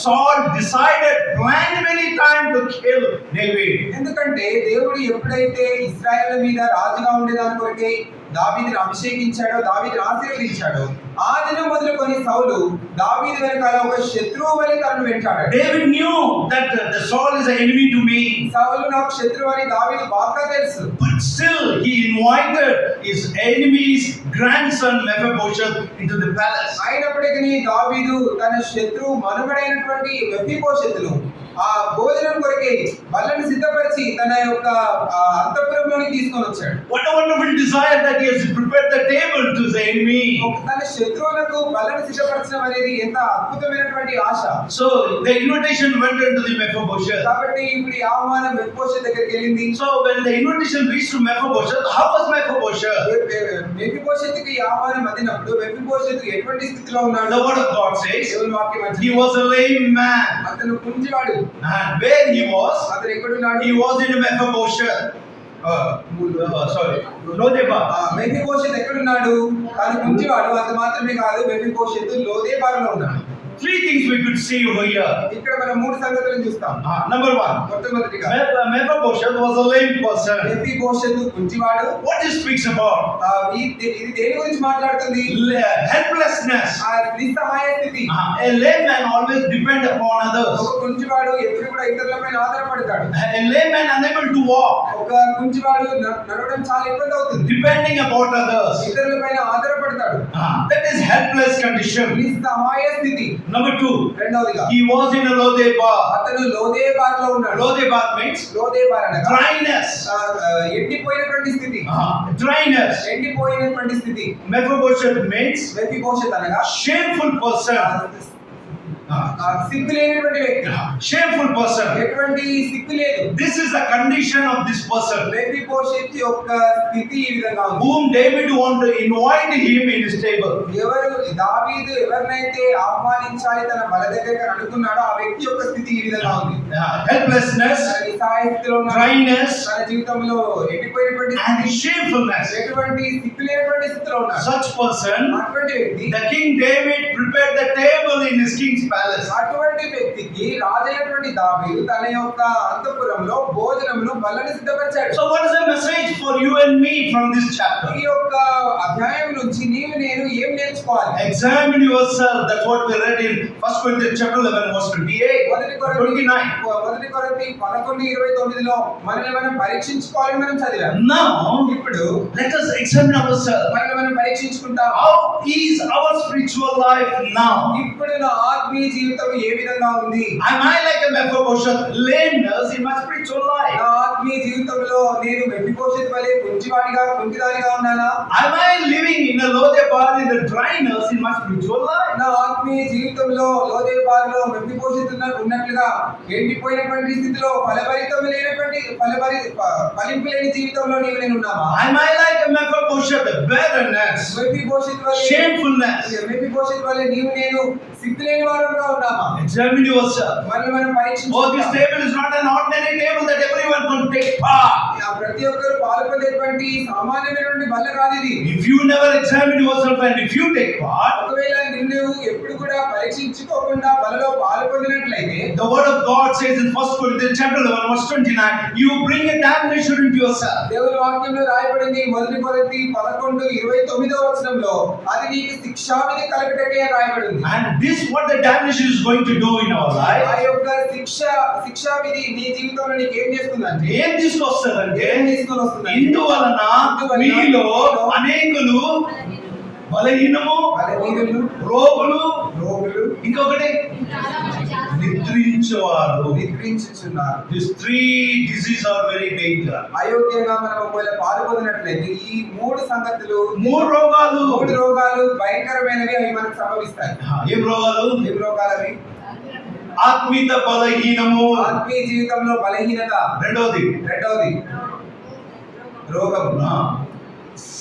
Saul decided, planned many times to kill David. ఎందుకంటే దేవుడు ఎప్పుడైతే ఇశ్రాయేలు మీద రాజుగా ఉండేదాని కొరకే దావీదుని అభిషేకించాడో, దావీదుని ఆశీర్వదించాడో, ఆ దినం మొదలుకొని సౌలు దావీదు వెనకాల ఒక శత్రువు వలె తనను వెంటాడాడు. David knew that the Saul is an enemy to me. సౌలు నాకు శత్రువు అని దావీదు బాగా తెలుసు. But still, he invited his enemy's grandson Mephibosheth into the palace. అయినప్పటికీ దావీదు తన శత్రువు మనుమడైనటువంటి మెఫీబోషెతును ఆ భోజనం కొరకే బల్లను సిద్ధపరిచి తన యొక్క అంతఃపురంలోకి తీసుకొని వచ్చాడు. What a wonderful desire that he has prepared the table to the enemy. తన శత్రువులకు బల్లను సిద్ధపరచడం అనేది ఎంత అద్భుతమైనటువంటి ఆశ. So the invitation went into the Mephibosheth. కాబట్టి ఇప్పుడు ఈ ఆహ్వానం మెఫీబోషెత్ దగ్గరికి వెళ్ళింది. So when the invitation reached to Mephibosheth, how was Mephibosheth? మెఫీబోషెత్కి ఈ ఆహ్వానం అందినప్పుడు మెఫీబోషెత్ ఎటువంటి స్థితిలో ఉన్నాడు? The word of God says దేవుని వాక్యం అంటుంది. he was a lame man. అతను కుంటివాడు. And where he was? అతను ఎక్కడున్నాడు? He was in Mephibosheth. Sorry, Lodebar. Mephibosheth ఎక్కడున్నాడు? తాను కుంటివాడు. అంత మాత్రమే కాదు, మెఫీబోషెత్ లోదేబారులో ఉన్నాడు. Three things we could see over here. ఇక్కడ మనం మూడు సంగతులను చూస్తాం. Number one, మొట్టమొదటిగా Mephibosheth was a lame person. Mephibosheth కుంటివాడు. What it speaks about? ఇది దేని గురించి మాట్లాడుతుంది? Helplessness. ఆ నిస్సహాయ స్థితి. A lame man always depend upon others. ఒక కుంటివాడు ఎప్పుడు కూడా ఇతరులపై ఆధారపడతాడు. A lame man unable to walk, ఒక కుంటివాడు నడవడం చాలా ఇబ్బంది అవుతుంది. depending about others. ఇతరులపై ఆధారపడతాడు. That is helpless condition. నిస్సహాయ స్థితి. Number two, రెండవదిగా he was in a Lodebar. అతను లోదేబార్లో ఉన్నాడు. Lodebar means లోదేబార్ అనగా dryness. ఎండిపోయినటువంటి స్థితి. Dryness. ఎండిపోయినటువంటి స్థితి. Mephibosheth means మెఫీబోషెత్ అనగా shameful person. సిగ్గు లేనటువంటి వ్యక్తి. Shameful person. ఎటువంటి సిగ్గు లేదు. This is the condition of this person, Mephibosheth యొక్క స్థితి ఈ విధంగా ఉంది. whom David wanted to invite him in his table. ఎవరు దావీదు ఎవరినైతే ఆహ్వానించాలి తన బల దగ్గరికి అనుకున్నాడో ఆ వ్యక్తి యొక్క స్థితి ఈ విధంగా ఉంది. Helplessness, తన నిస్సహాయ స్థితిలో ఉన్నాడు. dryness, తన జీవితంలో ఎండిపోయినటువంటి and స్థితి, shamefulness. ఎటువంటి సిగ్గు లేనటువంటి స్థితిలో ఉన్నాడు. Such person, అటువంటి వ్యక్తి, the King David prepared the table in his king's palace. అటువంటి వ్యక్తికి రాజైనటువంటి దావీదు తన యొక్క అంతఃపురంలో భోజనమును బల్లని సిద్ధపరిచాడు. So what is the message for you and me from this chapter? ఈ యొక్క అధ్యాయం నుంచి నీవు నేను ఏం నేర్చుకోవాలి? Examine yourself. That's what we read in 1 Corinthians chapter 11 verse 28, మొదటి 29. కొరింథీ 11:29లో మనల్ని మనం పరీక్షించుకోవాలని మనం చదివాం. Now, ఇప్పుడు let us examine ourselves. మనల్ని మనం పరీక్షించుకుంటాం. How is our spiritual life now? ఇప్పుడు నా ఆత్మీయ జీవితం ఏ విధంగా ఉంది? Am I like a Mephibosheth, lameness in my spiritual life? నా ఆత్మీయ జీవితంలో నేను మెఫీబోషెత్ వలె కుంటిదానిగా ఉన్నానా? Am I living in a Lodebar in the dryness in my spiritual life? నా ఆత్మీయ జీవితంలో లోదేబారులో మెఫీబోషెత్ ఉన్నట్లుగా ఎండిపోయినటువంటి స్థితిలో ఫలింపు లేని జీవితంలో నేను ఉన్నామా? Am I like a Mephibosheth, barrenness, Mephibosheth వలె shamefulness? మెఫీబోషెత్ వలె నేను సిగ్గు లేని వారంగా ఉన్నామా? Examine yourself. మనల్ని మనం Oh, this పరీక్షించుకుందాం. table is not an ordinary table that everyone can take part. ప్రతి ఒక్కరు పాల్గొనేటువంటి సామాన్యమైనటువంటి బల్ల కాదు ఇది. If you never examine yourself and if you take part, ఒకవేళ నిన్ను ఎప్పుడు కూడా పరీక్షించుకోకుండా బలలో పాల్గొనట్లయితే the word of God says in 1 Corinthians chapter 11 verse 29, you bring a damnation into yourself. దేవుని వాక్యంలో రాయబడింది 1 కొరింథీ 11:29 వచనంలో అది నీకు శిక్షావిధి కలుగుటకే రాయబడింది. And this what the damnation is going to do in our ఆ life. యొక్క శిక్షావిధి నీ జీవితంలో నీకు ఏం చేస్తుందంటే ఏం తీసుకొస్తుందంటే ఏం తీసుకొని వస్తుందంటే ఇందువలన మీలో అనేకులు బలహీనము, బలహీనులు, రోగులు, రోగులు, ఇంకొకటి నిద్రించేవారు. నిద్రించుచున్నారు. These three diseases are very dangerous. అయోగ్యంగా మనం ఒకవేళ పాల్గొన్నట్లయితే ఈ మూడు సంగతులు, మూడు రోగాలు. మూడు రోగాలు భయంకరమైనవి. అవి మనకు సంభవిస్తాయి. ఏం రోగాలు? ఏం రోగాలు అవి? ఆత్మీయ బలహీనము, ఆత్మీయ జీవితంలో బలహీనత. రెండోది రెండవది రోగం.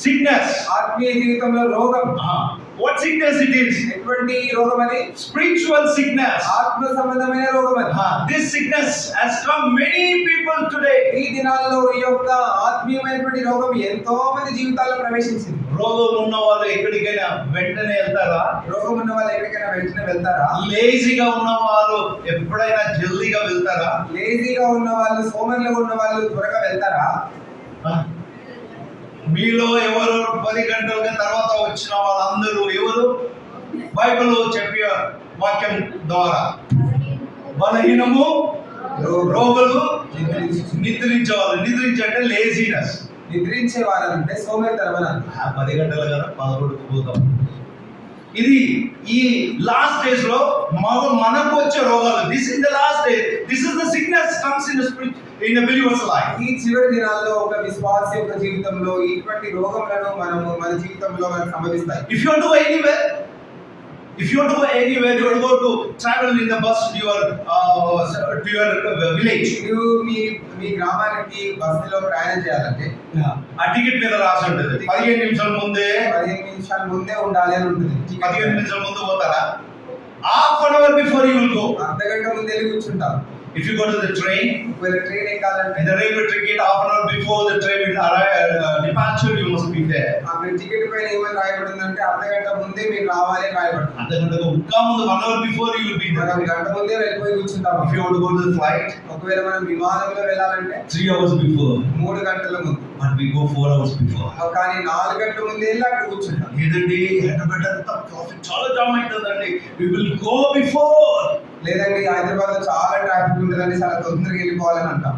సిక్నెస్. ఆత్మీయ జీవితంలో రోగం. What sickness it is? ఎటువంటి రోగం అది? Spiritual sickness. ఆత్మ సంబంధమైన రోగం అది. This sickness has come many people today. ఈ దినాల్లో ఈ యొక్క ఆత్మీయమైనటువంటి రోగం ఎంతో మంది జీవితాల్లో ప్రవేశించింది. రోగం ఉన్న వాళ్ళు ఎక్కడికైనా వెంటనే వెళ్తారా? రోగం ఉన్న వాళ్ళు ఎక్కడికైనా వెంటనే వెళ్తారా? లేజీగా ఉన్న వాళ్ళు ఎప్పుడైనా జల్దీగా వెళ్తారా? లేజీగా ఉన్న వాళ్ళు, సోమరులుగా ఉన్న వాళ్ళు త్వరగా వెళ్తారా? మీలో ఎవరు 10 గంటల తర్వాత వచ్చిన వాళ్ళందరూ ఎవరు? బైబిల్ చెప్పే వాక్యం ద్వారా బలహీనము, రోగులు, నిద్రించేవాళ్ళు. నిద్రించంటే లేజీనెస్. నిద్రించే వారంటే సోమరితనం అని అర్థం. 10 గంటల కదా 11కు పోతాం. ఇది ఈ లాస్ట్ డేస్ లో మనకు వచ్చే రోగాలు. This is the last day. This is the sickness comes in the believers life. ఈ చివరి దినాల్లో ఒక విశ్వాసి యొక్క జీవితంలో ఇటువంటి రోగములను మన జీవితంలో మనకు సంభవిస్తాయి. If you want to go anywhere, you want to go to travel in the bus to your village. మీరు మీ గ్రామానికి బస్సులో ప్రయాణం చేయాలంటే ఆ టికెట్ మీద రాసి ఉంటుంది 15 నిమిషాల ముందే. 15 నిమిషాల ముందే ఉండాలి అని ఉంటుంది. 15 నిమిషాల ముందు పోతారా? Half an hour before you will go. అర్ధగంట ముందే వెళ్ళి కూర్చుంటాం. If you go to the train, ఒకవేళ ట్రైన్ ఎక్కాలంటే in the railway ticket, half an hour before the train will arrive, departure, you must be there. అక్కడ టికెట్ పైన ఏమని రాయబడిందంటే అర్ధగంట ముందే మీరు రావాలి అని రాయబడింది. అర్ధగంటకు ఇంకా ముందు 1 hour before you will be there. మనం గంట ముందే వెళ్ళిపోయి కూర్చుంటాం. If you want to go to the flight, ఒకవేళ మనం విమానంలో వెళ్ళాలంటే 3 hours before. 3 గంటల ముందు. But we go 4 hours before. కానీ 4 గంటల ముందే వెళ్ళి అక్కడ కూర్చుంటాం. లేదండి హైదరాబాద్ ట్రాఫిక్ చాలా జామ్ అవుతుందండి. We will go before. లేదండి హైదరాబాద్ లో చాలా ట్రాఫిక్ ఉంటుందండి, చాలా తొందరగా వెళ్ళిపోవాలని అంటాం.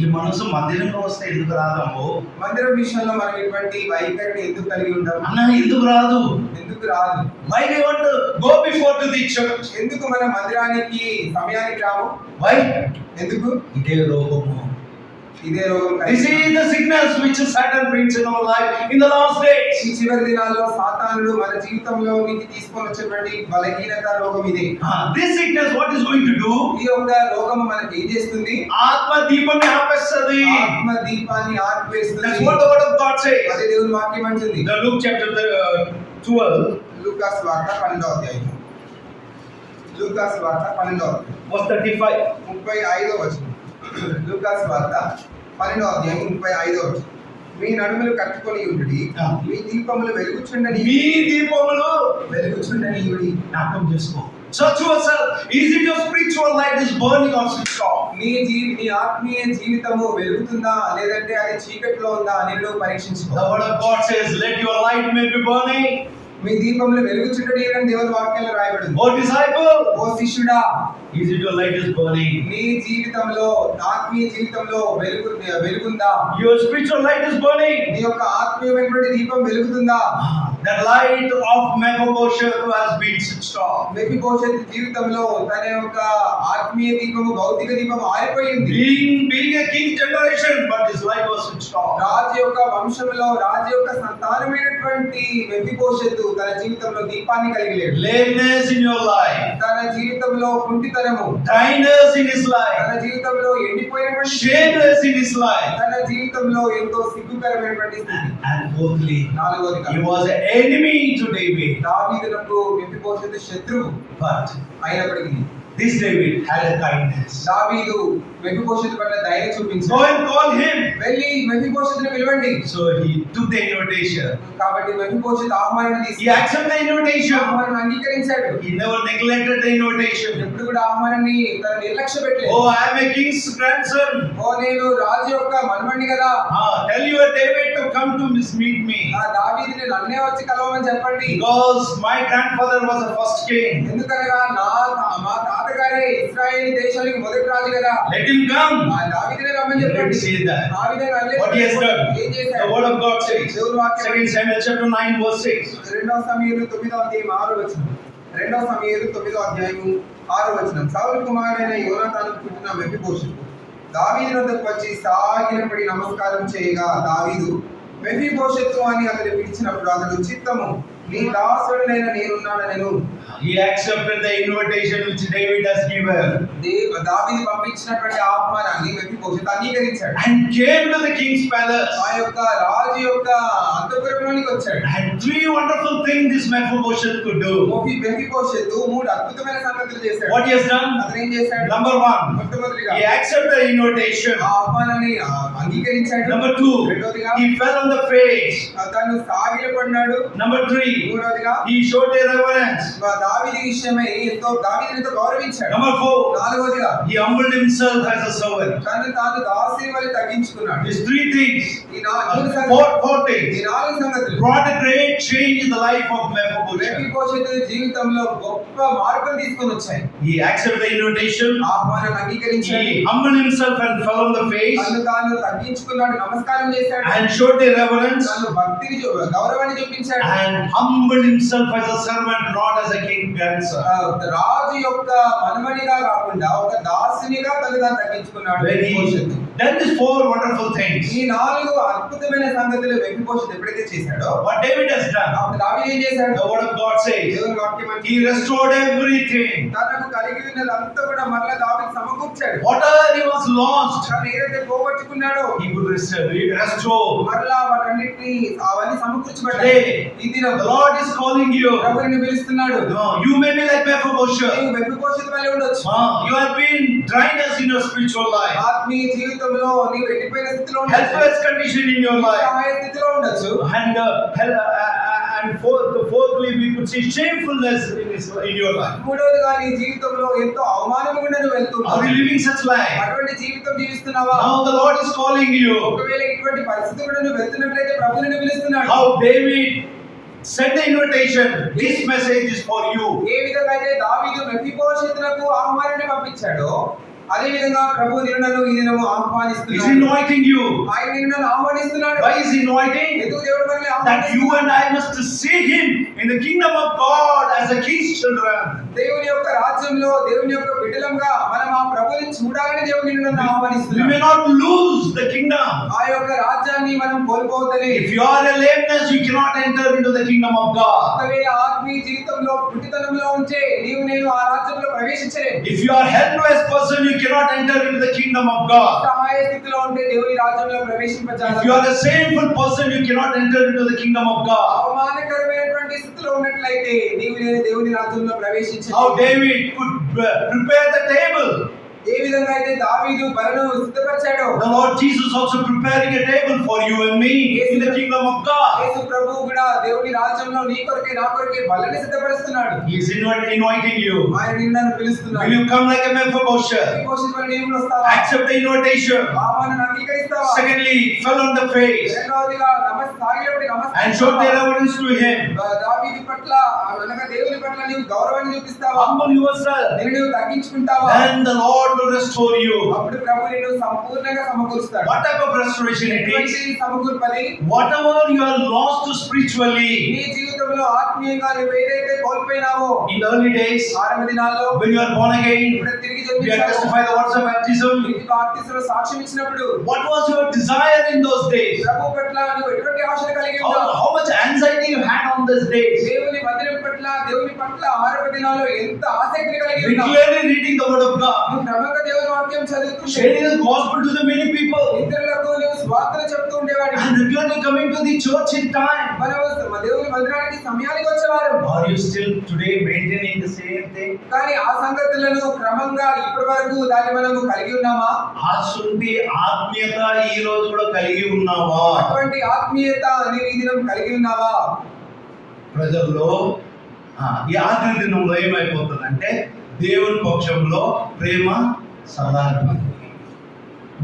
ఈ మనసు మందిరంలో వస్తే ఎందుకు రాదాము? మందిరం విషయంలో మనం ఇటువంటి వైఖరిని ఎందుకు కలిగి ఉంటాం? అన్న ఎందుకు రాదు? ఎందుకు రాదు? Why we want to go before to the church? ఎందుకు మన మందిరానికి సమయానికి రాము? Why? ఎందుకు? ఇదే రోగము. ఇదే రోగం. This is the sickness which Satan brings in our life in the last days. ఈ చివరి దినాల్లో సాతానుడు మన జీవితంలోనికి తీసుకొని వచ్చేటువంటి బలహీనత రోగం ఇదే. This sickness what is going to do? ఈ యొక్క రోగం మనకి ఏం చేస్తుంది? ఆత్మ దీపాన్ని ఆపేస్తుంది. ఆత్మ దీపాన్ని ఆర్పేస్తుంది. That's what the word of God says. అదే దేవుని వాక్యం అంటుంది. The Luke chapter 12 లూకాసు వార్త 12వ అధ్యాయం. లూకాసు వార్త 12వ అధ్యాయం. verse 35. 35వ వచనం. లూకాసు వార్త 12వ అధ్యాయం 35వ వచనం. మీ నడుములు కట్టుకొని ఉండుడి, మీ దీపములు వెలుగుచుండని. మీ దీపములు వెలుగుచుండనియుడి. జ్ఞాపకం చేసుకో. Search yourself. Is it your spiritual light is burning or switched off? నీ ఆత్మీయ జీవితము వెలుగుతుందా లేదంటే అది చీకట్లో ఉందా అని నువ్వు పరీక్షించుకో. The word of God says, let your light may be burning. మీ దీపములు వెలుగుచుండని అని దేవుని వాక్యంలో రాయబడింది. O disciple, oh శిష్యుడా, is it your light is burning? నీ జీవితంలో ఆత్మీయ జీవితంలో వెలుగుందా? Your spiritual light is burning. నీ యొక్క ఆత్మీయమైనటువంటి దీపం వెలుగుతుందా? The light of Mephibosheth has been switched off. Mephibosheth జీవితంలో తన యొక్క ఆత్మీయ దీపము, భౌతిక దీపం ఆరిపోయింది. Being a king generation, but his light was switched off. రాజు యొక్క వంశంలో రాజు యొక్క సంతానమైనటువంటి మెఫీబోషెత్ తన జీవితంలో దీపాన్ని కలిగి లేడు. Lameness in your life, తన జీవితంలో కుంటితనము, dryness in his life, తన జీవితంలో ఎండిపోయినటువంటి, shameless in his life, తన జీవితంలో ఎంతో సిగ్గుకరమైనటువంటి స్థితి. and fourthly, నాలుగోది he was an enemy to David. దావీదునకు మెఫీబోషెతు శత్రువు But అయినప్పటికీ this David had a kindness. దావీదు మెఫీబోషెతు పట్ల దయ Go చూపించాడు. and call him. వెళ్ళి మెఫీబోషెతును పిలవండి. So he took the invitation. కాబట్టి మెఫీబోషెతు ఆహ్వానాన్ని He తీసుకుని accepted the invitation. ఆహ్వానాన్ని అంగీకరించాడు. He never neglected the invitation. ఎప్పుడు కూడా ఆహ్వానాన్ని తన నిర్లక్ష్య పెట్టలేదు. Oh, I am a king's grandson. ఓ నేను రాజు యొక్క మనవణ్ణి కదా, Tell your David to come to meet me. ఆ దావీదుని నన్నే వచ్చి కలవమని చెప్పండి. Because my grandfather was the first king. ఎందుకనగా మా తాతగారే ఇశ్రాయేలు దేశానికి మొదటి రాజు కదా, Let him come. ఆ దావీదునే రమ్మని He didn't చెప్పండి. say that. ఆ విధంగా అనలేదు. What he has done. ఏం The చేశాడు? word of God says. దేవుని వాక్యం 2 Samuel chapter 9 verse 6. 2 సమూయేలు 9వ అధ్యాయం 6వ వచనం. 2 సమూయేలు 9వ అధ్యాయం 6వ వచనం. సౌలు కుమారుడైన యోనాతాను పుట్టిన మెఫీబోషెతు దావీదు వద్దకు వచ్చి సాగిలపడి నమస్కారం చేయగా దావీదు మెఫీబోషెతు అని అతడు పిలిచినప్పుడు అతడు చిత్తము నీ దాసుడనైన నేనున్నానెను. He accepted the invitation which David has given దావీదు పంపించినటువంటి ఆహ్వానాన్ని మెఫీబోషెతు అంగీకరించాడు. and came to the king's palace. ఆ యొక్క రాజు యొక్క అంతఃపురంలోనికి వచ్చాడు. And three wonderful things this Mephibosheth could do. మెఫీబోషెతు 3 అద్భుతమైన సంగతులు చేశాడు. What he has done? అతను ఏం చేశాడు? Number 1, మొట్టమొదటిగా he accepted the invitation. ఆ ఆహ్వానాన్ని అంగీకరించాడు. Number 2, రెండోదిగా he fell on the face. తను సాగిలపడినాడు. Number 3, మూడోదిగా he showed a reverence. దావీదు విషయమై దావీదుని ఎంతో గౌరవించాడు. Number 4, నాలుగోదిగా he humbled himself as a servant. తాను దాసుని వలె తగ్గించుకున్నాడు. These three things, ఈ మూడు సంగతులు, four ఈ things, 4 సంగతులు brought a great change in the life of Mephibosheth. మెఫీబోషెతు జీవితంలో గొప్ప మార్పును తీసుకొని వచ్చాయి. He accepted the invitation. ఆహ్వానాన్ని అంగీకరించాడు. He humbled himself and fell on the face తాను తగ్గించుకున్నాడు, నమస్కారం చేశాడు. and showed the reverence తాను భక్తిని గౌరవాన్ని చూపించాడు. and humbled himself as a servant, not as a king grandson. రాజు యొక్క మనమనిగా కాకుండా ఒక దాసునిగా తాను తగ్గించుకున్నాడు. When he మెఫీబోషెతు done these four wonderful things, ఈ 4 అద్భుతమైన సంగతులు మెఫీబోషెతు ఎప్పుడైతే చేశాడో what David has done, అప్పుడు దావీదు ఏం చేశాడు? the word of God says, దేవుని వాక్యం అంటే he restored everything. తనకు కలిగి ఉన్నదంతా కూడా మరలా దావీదు సమకూర్చాడు. Whatever he was lost, తను ఏదైతే పోగొట్టుకున్నాడో he could restore. మరలా వాటన్నిటిని అవన్నీ సమకూర్చబడ్డాయి. Today, ఈ దినం the Lord is calling you. ప్రభువుని పిలుస్తున్నాడు. No, you may be like Mephibosheth. నీవు మెఫీబోషెతు వలె ఉండొచ్చు. You have been dryness in your spiritual life, ఆత్మీయ జీవితంలో నీవు ఎండిపోయిన స్థితిలో ఉండొచ్చు. helpless condition in your life, సహాయ స్థితిలో ఉండొచ్చు. and fourthly, we could see shamefulness in your life. మూడోదిగా నీ జీవితంలో ఎంతో అవమానం గుండా నువ్వు Are వెళ్తున్నావు. you living such life? అటువంటి జీవితం జీవిస్తున్నావా? Now the Lord is calling you. ఒకవేళ ఇటువంటి పరిస్థితి కూడా నువ్వు వెళ్తున్నట్లయితే ప్రభువు నిన్ను పిలుస్తున్నాడు. How David sent the invitation. This message is for you. ఏ విధంగా అయితే దావీదు మెఫీబోషెతునకు ఆహ్వానాన్ని పంపించాడో అదే విధంగా ప్రభువు నిన్ను ఈ దినము He's ఆహ్వానిస్తున్నాడు. inviting you. ఆయన నిన్ను ఆహ్వానిస్తున్నాడు. Why is he inviting? ఎందుకు దేవుడు మనల్ని That you ఆహ్వానిస్తున్నాడు? and I must see him in the kingdom of God as a king's children. దేవుని యొక్క రాజ్యంలో దేవుని యొక్క బిడ్డలంగా మనం ఆ ప్రభువుని చూడాలని దేవుడు నిన్ను We ఆహ్వానిస్తున్నాడు. may not lose the kingdom. ఆ యొక్క రాజ్యాన్ని మనం కోల్పోతలే. If you are a lameness, you cannot enter into the kingdom of God. ఒకవేళ ఆత్మీయ జీవితంలో పుట్టితనంలో ఉంటే నీవు నేను ఆ రాజ్యంలో ప్రవేశించలేవు. If you are a helpless person, you cannot enter into the kingdom of God. సహాయ స్థితిలో ఉంటే దేవుని రాజ్యంలో If you ప్రవేశింపజాలదు. are a sinful person, you cannot enter into the kingdom of God. అవమానకరమైనటువంటి స్థితిలో ఉన్నట్లయితే నీవు నేను దేవుని రాజ్యంలో How ప్రవేశించలేవు. David could prepare the table. ఏ విధంగా అయితే దావీదు బలను సిద్ధపరిచాడో The Lord Jesus also preparing a table for you and me in the kingdom of God. యేసు ప్రభువు కూడా దేవుని రాజ్యంలో నీ కొరకే నా కొరకే బలని సిద్ధపరుస్తున్నాడు. He is inviting you. ఆయన నిన్ను Will పిలుస్తున్నాడు. you come like a Mephibosheth? మెఫీబోషెతు నీవు వస్తావా? Accept the invitation. ఆహ్వానాన్ని అంగీకరిస్తావా? Secondly, fell on the face రెండవదిగా సాగిలపడి and showed the reverence to him. దావీదు పట్ల అనగా దేవుని పట్ల నీవు గౌరవాన్ని చూపిస్తావా? Humble yourself. నిన్ను నీవు తగ్గించుకుంటావా? Then the Lord will restore you. అప్పుడు ప్రభువు నిన్ను సంపూర్ణంగా సమకూరుస్తాడు. What type of restoration it is? ఎటువంటి సమకూర్పది? Whatever you are lost spiritually నీ జీవితంలో ఆత్మీయంగా నువ్వు ఏదైతే కోల్పోయినావో in the early days, ఆరంభ దినాల్లో when you are born again, ఇప్పుడు తిరిగి you have జన్మించావు. testified the words of baptism. నీకు బాప్తిస్మలో సాక్ష్యం ఇచ్చినప్పుడు What was your desire in those days? ప్రభువు పట్ల నువ్వు ఎటువంటి ఆశలు కలిగి ఉన్నావు? How much anxiety you had on those days? దేవుని మందిరం పట్ల దేవుని పట్ల ఆరంభ దినాల్లో ఎంత ఆసక్తిని కలిగి When ఉన్నావు? clearly reading the word of God, నువ్వు క్రమంగా దేవుని వాక్యం చదువుతుంటే sharing the gospel to the many people, ఇతరులకు నీవు స్వార్థన చెప్తూ ఉండేవాడివి. and regularly coming to the church in time. మనము దేవుని మందిరానికి సమయానికి వచ్చేవారు. Are you still today maintaining the same thing? కానీ ఆ సంగతులను క్రమంగా ఇప్పటి వరకు దాన్ని మనము కలిగి ఉన్నామా? అటువంటి ఆత్మీయత ఈ రోజు కూడా కలిగి ఉన్నావా? అటువంటి ఆత్మీయత నీవు ఈ దినం కలిగి ఉన్నావా? ప్రజల్లో ఈ ఆఖరి దినంలో ఏమైపోతుందంటే దేవుని పక్షంలో ప్రేమ సదార్థం.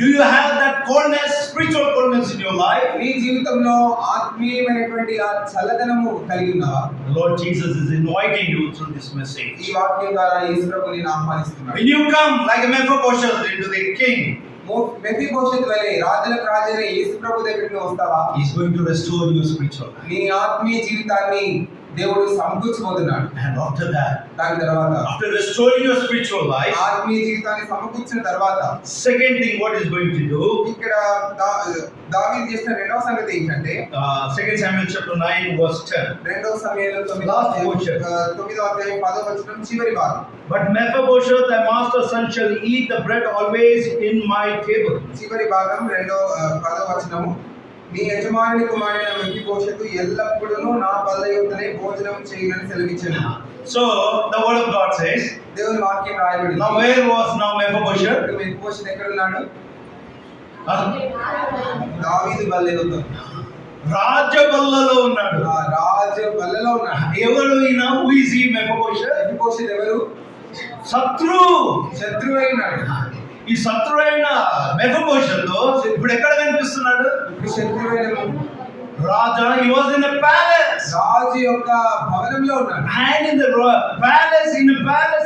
Do you have that coldness, spiritual coldness in your life? నీ జీవితంలో ఆత్మీయమైనటువంటి ఆ చల్లదనము కలిగి ఉన్నావా? The Lord Jesus is inviting you through this message. ఈ వాక్యం ద్వారా యేసు ప్రభువు నిన్ను ఆహ్వానిస్తున్నాడు. When you come like a Mephibosheth into the king, Mephibosheth వలె రాజులకు రాజైన యేసు ప్రభు దగ్గరికి వస్తావా? he is going to restore your spiritual life. నీ ఆత్మీయ జీవితాన్ని దేవుడు సమకూర్చబోతున్నాడు. And after that, దాని తర్వాత after restoring your spiritual life, ఆత్మీయ జీవితాన్ని సమకూర్చిన తర్వాత second thing what is going to do, ఇక్కడ దావీదు చేసిన రెండవ సంగతి ఏంటంటే 2 Samuel chapter 9 verse 10. రెండవ సమయంలో Last portion. 9వ అధ్యాయం 10వ వచనం చివరి భాగం. But Mephibosheth, thy master's son, shall eat the bread always in my table. చివరి భాగం 10వ వచనము. నీ యజమానుని కుమారుడైన మెఫీబోషెతు ఎల్లప్పుడూ నా బల్ల యొద్దనే భోజనం చేయునని సెలవిచ్చెను. So the word of God says, దేవుని వాక్యం రాయబడింది. now where was now Mephibosheth? ఇప్పుడు మెఫీబోషెతు ఎక్కడ ఉన్నాడు? Huh? దావీదు బల్ల యొద్ద. రాజబల్లలో ఉన్నాడు. ఆ రాజు బల్లలో ఉన్నాడు. ఎవరు ఈయన? who is he? Mephibosheth? మెఫీబోషెతు ఎవరు? శత్రు. శత్రువు అయినాడు. ఈ శత్రువైన మెఫీబోషెత్ ఇప్పుడు ఎక్కడ కనిపిస్తున్నాడు? ఇప్పుడు శత్రువైన రాజా, he was in a palace. రాజు యొక్క భవనంలో ఉన్నాడు. And in the palace,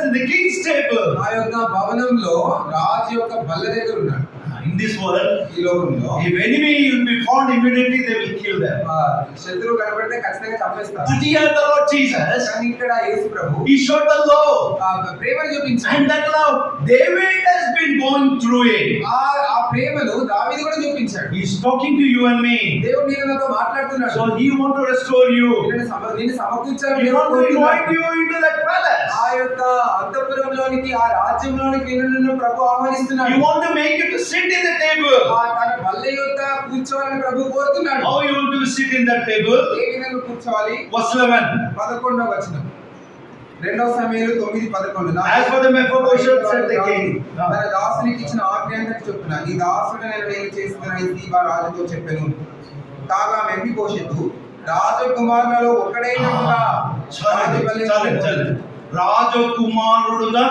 in the king's table. ఆ యొక్క భవనంలో రాజు యొక్క బల్ల దగ్గర ఉన్నాడు. In this world, ఈ లోకంలో if enemy will be found immediately, they will kill them. శత్రువు కనబడితే ఖచ్చితంగా చంపేస్తారు. But here the Lord Jesus, కానీ ఇక్కడ యేసు ప్రభు he showed the love. ప్రేమను చూపించాడు. And that love, David has been going through it. ఆ ప్రేమను దావీదు కూడా చూపించాడు. He is talking to you and me. దేవుడు నీతో మాట్లాడుతున్నాడు. So he want to restore you. నిన్ను సమకూర్చాలని He want to invite you into that palace. ఆ యొక్క అంతఃపురంలోనికి, ఆ రాజ్యంలోనికి నిన్ను ప్రభు ఆహ్వానిస్తున్నాడు. He want to make you to sit in the table. తన బల్ల యొద్ద కూర్చోవాలని ప్రభు కోరుతున్నాడు. How you want to sit in that table? ఏ విధంగా కూర్చోవాలి? Verse 11. 11వ వచనం. 2 సమూయేలు 9:11. As for the Mephibosheth, said the king. తన దాసునికి ఇచ్చిన ఆజ్ఞ అంతటి చొప్పున నీ దాసుడు నేను చేస్తున్న సీబా రాజుతో చెప్పెను. కాగా మెఫీబోషెతు రాజకుమారులలో ఒకడైనట్టుగా రాజకుమారుడుగా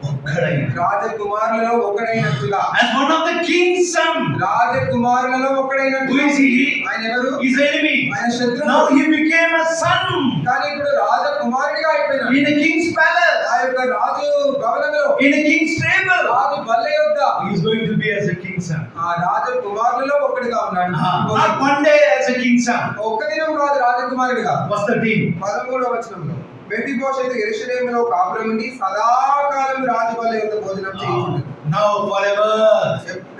ఒక్కడైన. రాజకుమారులలో ఒకడైనట్టుగా. As one of the king's son. రాజకుమారులలో ఒకడైనట్టుగా. Who is he? ఆయన ఎవరు? His enemy. ఆయన శత్రువు. Now he became a son. కానీ ఇప్పుడు రాజకుమారుడిగా అయిపోయినాడు. In the king's palace. ఆ యొక్క రాజు భవనంలో, In the king's table. రాజు బల్ల యొద్ద He is going to be as a king's son. ఆ రాజకుమారులలో ఒకడిగా ఉన్నాడు. Not one day as a king's son. ఒక్క దినం కాదు రాజకుమారుడిగా. Verse 13. 13వ వచనంలో మెఫీబోషెతు యెరూషలేములో కాపురముండి సదాకాలం రాజు బల్ల యొద్ద భోజనం చేయుచుండెను. Now forever.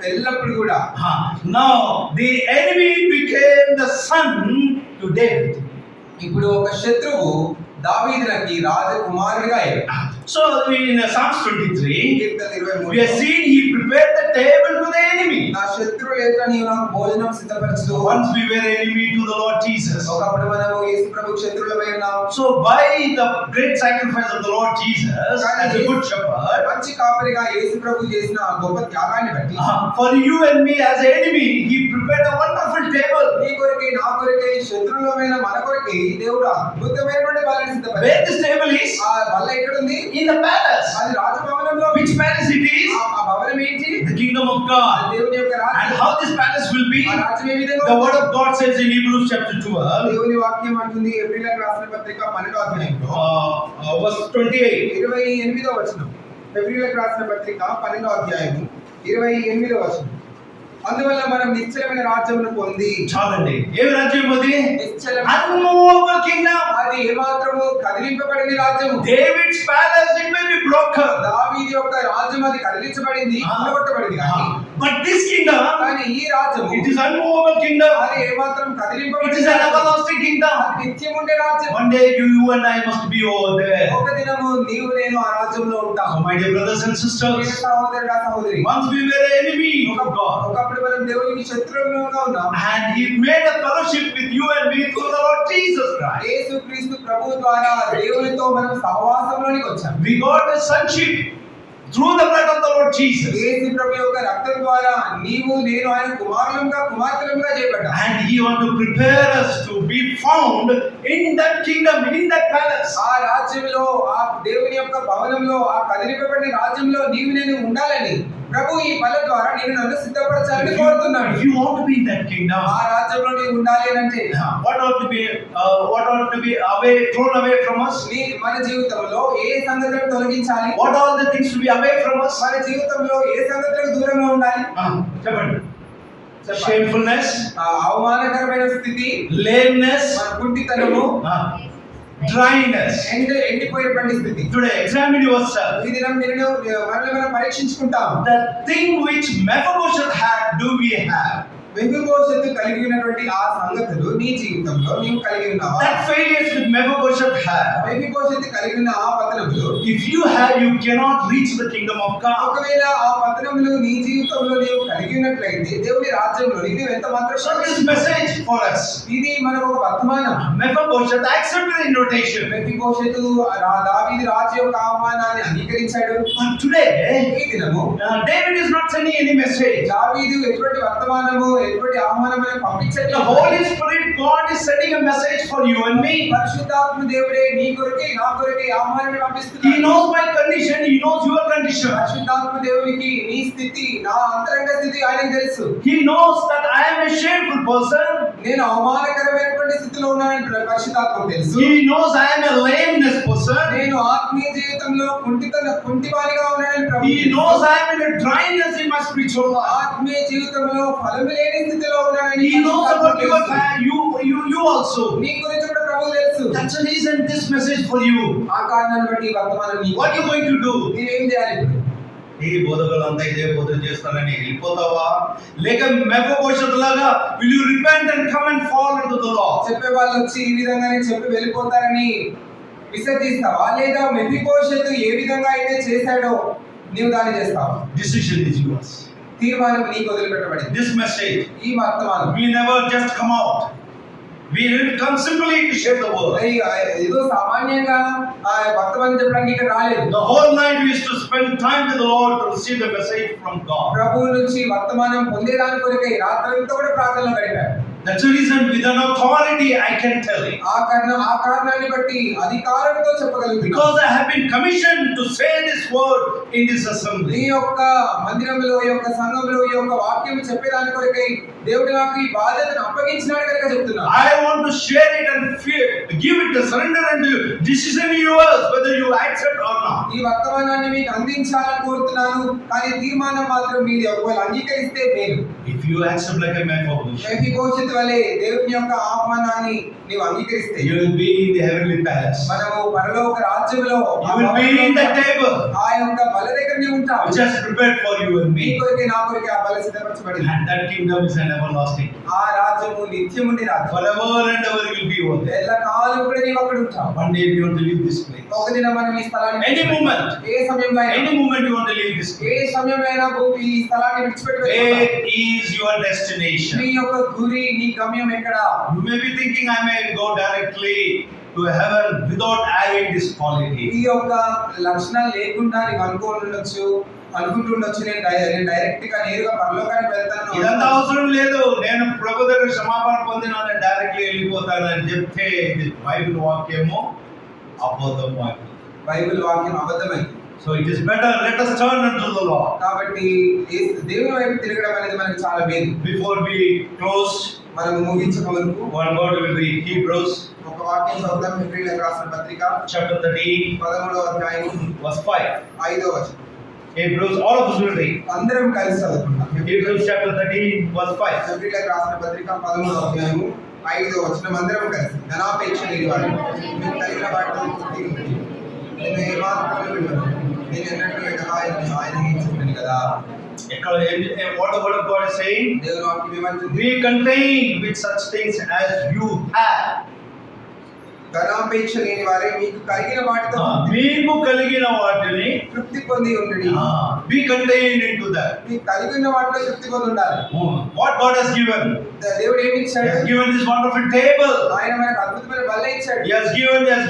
ఎల్లప్పుడు కూడా. Now the enemy became the son to David. ఇప్పుడు ఒక శత్రువు దావీదునికి రాజకుమారుడిగా అయ్యాడు. So in Psalms 23, Keerthana 23 we have seen he prepared the table to the enemy. నా శత్రువు ఎదుట నీవు నాకు భోజనం సిద్ధపరచు. Once we were enemy to the Lord Jesus. ఒకప్పుడు మనము యేసు ప్రభువు శత్రువులమై ఉన్నాం. So by the great sacrifice of the Lord Jesus as a good shepherd, మంచి కాపరిగా యేసు ప్రభువు చేసిన గొప్ప త్యాగాన్ని బట్టి for you and me as an enemy, he prepared a wonderful table. నీ కొరకే నా కొరకే శత్రువులమైన మన కొరకే దేవుడు అద్భుతమైనటువంటి బలిని సిద్ధపరిచాడు. Where this table is? ఆ బల్ల ఎక్కడ ఉంది? In the palace. అది రాజభవనంలో. Which palace it is? ఆ భవనం ఏంటి? The kingdom of God. దేవుని యొక్క And రాజ్యం. how this palace will be? ఆ రాజ్యం ఏ విధంగా The ఉంటుంది? word of God says in Hebrews chapter 12, దేవుని వాక్యం అంటుంది ఎబ్రీయులకు రాసిన పత్రిక 12వ అధ్యాయంలో verse 28. 28వ వచనం. ఎబ్రీయులకు రాసిన పత్రిక 12వ అధ్యాయం 28వ వచనం. అందువల్ల మనం నిశ్చలమైన రాజ్యమును పొంది చాలండి. ఏమి రాజ్యం అది? నిశ్చలమైన అన్మూవబుల్ కింగ్డమ్. అది ఏమాత్రము కదిలింపబడిన రాజ్యము. David's palace it may be broken. దావీదు యొక్క రాజ్యం అది కదిలించబడింది, కూలగొట్టబడింది కానీ బట్ దిస్ కింగ్డమ్, కానీ ఈ రాజ్యము ఇట్ ఇస్ అన్మూవబుల్ కింగ్డమ్. అది ఏమాత్రం ఇట్ కదిలింపబడింది, ఇస్ an everlasting kingdom. నిత్యం ఉండే రాజ్యం. One day you and I must be over there. ఒక దినము నీవు నేను ఆ రాజ్యంలో ఉంటాం. So my dear brothers and Priya sisters, సహోదరుడా సహోదరి, once we were an enemy of God, ఒకప్పుడు మనం దేవునికి శత్రువులుగా ఉన్నాం. and He made a fellowship with you and me through the Lord Jesus Christ. యేసుక్రీస్తు ప్రభువు ద్వారా దేవునితో మనం సహవాసంలోనికి వచ్చాం. We got a sonship through the blood of the Lord Jesus. యేసు ప్రభు యొక్క రక్తం ద్వారా నీవు నేను ఆయన కుమారులుగా కుమార్తెలుగా చేయబడ్డాం. And He want to prepare us to be found in that kingdom, in that palace. ఆ రాజ్యంలో, ఆ దేవుని యొక్క భవనంలో, ఆ కదిలింపబడిన రాజ్యంలో నీవు నేను ఉండాలని ప్రభు ఈ బల ద్వారా నేను నన్ను సిద్ధపరచాలని కోరుతున్నాను. If you want to be in that kingdom, ఆ రాజ్యంలో నీవు ఉండాలి అని అంటే what ought to be away, thrown away from us? మన జీవితంలో ఏ సంగతులను తొలగించాలి? What all the things to be away from us? మన జీవితంలో ఏ సంగతులకు దూరంగా ఉండాలి? చెప్పండి. Shamefulness, అవమానకరమైన స్థితి, lameness, మన కుంటితనము, dryness. ఎండిపోయినటువంటి స్థితి. Today, examine yourself. ఈ దినం మనల్ని మనం పరీక్షించుకుంటాం. The thing which Mephibosheth had, do we have? మెఫీబోషెతు కలిగి ఉన్నటువంటి ఆ సంగతులు నీ జీవితంలో నీవు కలిగి ఉన్నావా? That failures with Mephibosheth had. మెఫీబోషెతు కలిగి ఉన్న ఆ పతనములు If you have, you cannot reach the kingdom of God. ఒకవేళ ఆ పతనములు నీ జీవితంలో నీవు కలిగి ఉన్నట్లయితే దేవుని రాజ్యంలో నీవు ఎంత మాత్రం So this message for us. ఇది మనకు ఒక వర్తమానం. Mephibosheth accepted the invitation. మెఫీబోషెతు దావీదు రాజు యొక్క ఆహ్వానాన్ని అంగీకరించాడు. But today, ఈ దినము David is not sending any message. దావీదు ఎటువంటి వర్తమానము, ఎటువంటి ఆహ్వానము The పంపించట్లేదు. Holy Spirit, God is sending a message for you and me. పరిశుద్ధాత్మ దేవుడే నీ కొరకే నా కొరకే ఆహ్వానాన్ని He పంపిస్తున్నాడు. knows my condition. He knows your condition. పరిశుద్ధాత్మ దేవునికి నీ స్థితి, నా అంతరంగ స్థితి ఆయనకు తెలుసు. He knows that I am a shameful person. నేను అవమానకరమైనటువంటి స్థితిలో ఉన్నానని పరిశుద్ధాత్మకు తెలుసు. He knows I am a lameness person. నేను ఆత్మీయ జీవితంలో కుంటివానిగా ఉన్నానని ప్రభువుకు He తెలుసు. knows I am in a dryness in my spiritual life. ఆత్మీయ జీవితంలో ఫలము లేని స్థితిలో ఉన్నానని He knows about పరిశుద్ధాత్మకు your తెలుసు. you also. నీ గురించి కూడా ప్రభువుకు తెలుసు. That's the reason this message for you. ఆ కారణాన్ని బట్టి ఈ వర్తమానం నీకు. What you going to do? నీవేం చేయాలి ఇప్పుడు? ఈ బోధకులంతా ఇదే బోధన చేస్తానని వెళ్ళిపోతావా, లేక మెఫీబోషెత్ లాగా will you repent and come and fall into the law? చెప్పే వాళ్ళు వచ్చి ఈ విధంగానే చెప్పి వెళ్ళిపోతారని విసర్జిస్తావా, లేదా మెఫీబోషెతు ఏ విధంగా అయితే చేశాడో నీవు దాన్ని చేస్తావా? Decision is yours. తీర్మానం నీకు వదిలిపెట్టబడింది. This message, ఈ వర్తమానం we never just come out. We didn't come simply to share the word. ఏదో సామాన్యంగా ఆ వర్తమానం చెప్పడానికి ఇక్కడ రాలేదు. The whole night we used to spend time with the Lord to receive the message from God. ప్రభువు నుంచి వర్తమానం పొందేదాని కొరకై రాత్రంతా కూడా ప్రార్థనలో గడిపారు. That's the reason with an authority I can tell you. ఆ కారణాన్ని బట్టి అధికారంతో చెప్పగలుగుతున్నాను. Because I have been commissioned to say this word in this assembly. ఈ యొక్క మందిరంలో, ఈ యొక్క సంఘంలో ఈ యొక్క వాక్యం చెప్పేదాని కొరకై దేవుడు నాకు ఈ బాధ్యతను అప్పగించినాడు కనుక చెప్తున్నాను. I want to share it and give it a surrender and decision yours whether you accept or not. ఈ వర్తమానాన్ని మీకు అందించాలని కోరుతున్నాను, కానీ తీర్మానం మాత్రం మీది. ఒకవేళ అంగీకరిస్తే మేలు. If you accept like a Mephibosheth, మెఫీబోషెతు వలె దేవుని యొక్క ఆహ్వానాన్ని నీవు అంగీకరిస్తే you will be in the heavenly palace. మనము పరలోక రాజ్యంలో You will be in the table ఆ యొక్క బల దగ్గర నీవు ఉంటావు. which has prepared for you and నీ me. కొరకే నా కొరకే ఆ బల సిద్ధపరచబడింది. And that kingdom is an everlasting. ఆ రాజ్యము నిత్యముండి రాజ్యం. Forever and ever you will be over there. ఎల్లకాలం కూడా నీవు అక్కడ ఉంటావు. One day you want to leave this place. ఒక దినం మనం ఈ స్థలాన్ని Any moment. ఏ సమయంలో అయినా, Any moment you want to leave this place. ఏ సమయంలో అయినా ఈ స్థలాన్ని విడిచిపెట్టి వెళ్ళిపోతావు. Where is your destination? నీ యొక్క గురి, నీ గమ్యం ఎక్కడ? You may be thinking I may go directly to heaven without having this quality. ఈ యొక్క లక్షణాలు లేకుండా నీవు అనుకుంటుండొచ్చు నేను డైరెక్ట్ గా నేరుగా పరలోకానికి వెళ్తాను. ఇదంతా అవసరం లేదు, నేను ప్రభు దగ్గర క్షమాపణ పొందినా నేను డైరెక్ట్లీ వెళ్ళిపోతానని చెప్తే ఇది బైబిల్ వాక్యము అబద్ధం వాక్యం. బైబిల్ వాక్యం అబద్ధమైంది. So it is better let us turn unto the Lord. కాబట్టి దేవుని వైపు తిరగడం అనేది మనకి చాలా మేలు. Before we close, మనం ముగించకముందు one word will read Hebrews ఒక వాక్యం చదువుదాం. హెబ్రీయులకు రాసిన పత్రిక chapter 13 13వ అధ్యాయం verse 5. 5వ వచనం. Hebrews, all of us will read. అందరం కలిసి చదువుకుందాం. Hebrews chapter 13, verse 5. హెబ్రీయులకు రాసిన పత్రిక 13వ అధ్యాయము 5వ వచనం అందరం కలిసి. ధనాపేక్ష లేనివాడు మీకు కలిగిన వాటితో తృప్తి ఉంది. నేను ఏమాత్రము విడువను. నేను ఎన్నడూ ఆయన చెప్పాను కదా. What the word of God is saying? దేవుని వాక్యం ఏమంటుంది? Be contained with such things as you have. ధనాపేక్ష లేని వారే మీకు కలిగిన వాటితో మీకు కలిగిన వాటిని తృప్తి పొంది ఉండండి. be contained into that. మీకు కలిగిన వాటిలో తృప్తి పొంది ఉండాలి. What God has given? దేవుడు ఏమి He ఇచ్చాడు? has given this wonderful table. ఆయన మనకు అద్భుతమైన బల్ల ఇచ్చాడు. He has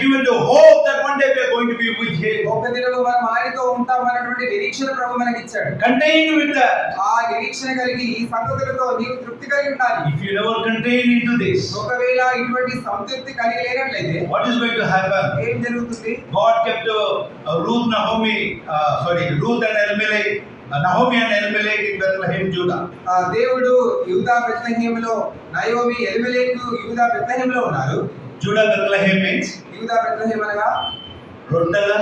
given the hope that one day we are going to be with Him. ఒక దినము మనం ఆయనతో ఉంటాం అన్నటువంటి నిరీక్షణ ప్రభు మనకి ఇచ్చాడు. Contained with that. ఆ నిరీక్షణ కలిగి ఈ సంగతులతో నీవు తృప్తి కలిగి ఉండాలి. If you never contain into this, ఒకవేళ ఇటువంటి సంతృప్తి కలిగి లేనట్లయితే what is going to happen? ఏం జరుగుతుంది? God kept Ruth and Elimelech, Naomi and Elimelech in Bethlehem, Judah. దేవుడు యూదా బెత్లెహేములో నయోమి ఎలిమెలెకు యూదా బెత్లెహేములో ఉన్నారు. Judah Bethlehem means యూదా బెత్లెహేం అనగా రొట్టెల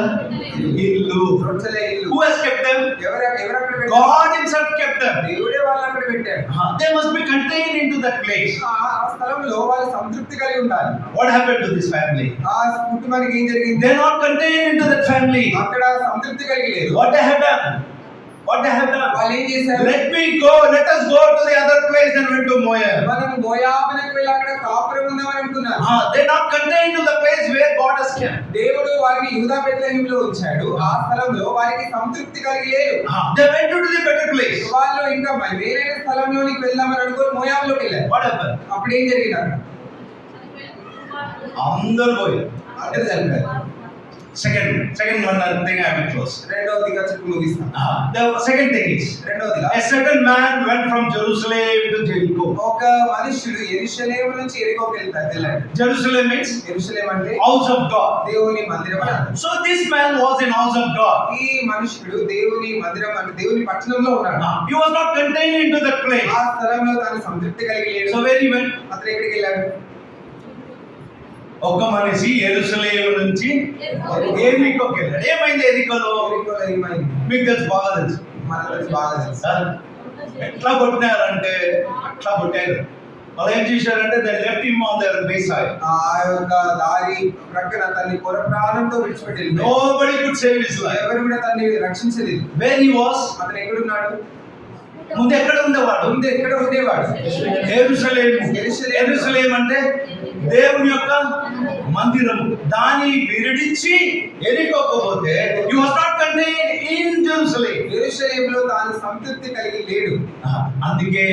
ఇల్లు. రొట్టెల ఇల్లు. Who has kept them? ఎవరు అక్కడ పెట్టారు? God Himself kept them. దేవుడే వాళ్ళని అక్కడ పెట్టాడు. They must be contained into that place. ఆ స్థలంలో వాళ్ళు సంతృప్తి కలిగి ఉండాలి. What happened to this family? ఆ కుటుంబానికి ఏం జరిగింది? They are not contained into that family. అక్కడ సంతృప్తి కలిగి లేదు. What they have done? వాళ్ళు ఏం చేశారు? Let us go to the other place and went to Moab. మనం మోయాబునకు వెళ్ళి అక్కడ కాపురం ఉందామని అనుకున్నారు. They are not contained to the place where God has kept. దేవుడు వారిని యూదా బెత్లెహేములో ఉంచాడు. ఆ స్థలంలో వారికి సంతృప్తి కలిగి లేదు. They went to the better place. వాళ్ళు ఇంకా వేరే స్థలంలోనికి వెళ్దామని అనుకుని మోయాబులోకి వెళ్ళారు. What happened? అప్పుడు ఏం జరిగింది అక్కడ? అందరూ పోయారు. అందరూ చనిపోయారు. Second one thing I will close. రెండవదిగా చెప్పి ముగిస్తాను. The second thing is, రెండవదిగా a certain man went from Jerusalem to Jericho. ఒక మనుష్యుడు యెరూషలేము నుంచి యెరికోకి వెళ్ళాడు. Jerusalem means యెరూషలేం అంటే house of God. దేవుని మందిరం అని అర్థం. So this man was in house of God. ఈ మనుష్యుడు దేవుని మందిరం అంటే దేవుని పట్టణంలో ఉన్నాడు. He was not contained into that place. ఆ స్థలంలో తాను సంతృప్తి కలిగి లేడు. So where he went? అతను ఎక్కడికి వెళ్ళాడు? ఒక మనిషి యెరూషలేము నుంచి ఎరికోకి వెళ్ళాడు. ఏమైంది ఎరికోలో? యెరికోలో ఏమైంది? మీకు తెలుసు, బాగా తెలుసు. మనకు బాగా తెలుసు. ఎట్లా కొట్టినారంటే అట్లా కొట్టారు. వాళ్ళు ఏం చేశారంటే they left him on their wayside. ఆ యొక్క దారి ప్రక్కన తన్ని కొర ప్రాణంతో విడిచిపెట్టారు. Nobody could save his life. ఎవరు కూడా తన్ని రక్షించలేదు. Where he was? అతను ఎక్కడ ఉన్నాడు? ముందు ఎక్కడ ఉండేవాడు? ముందు ఎక్కడ ఉండేవాడు? యెరూషలేము అంటే దేవుని యొక్క మందిరము. దాన్ని విడిచి ఎరికోకపోతే he was not contained in Jerusalem. యెరూషలేములో తాను సంతృప్తి కలిగి లేడు. అందుకే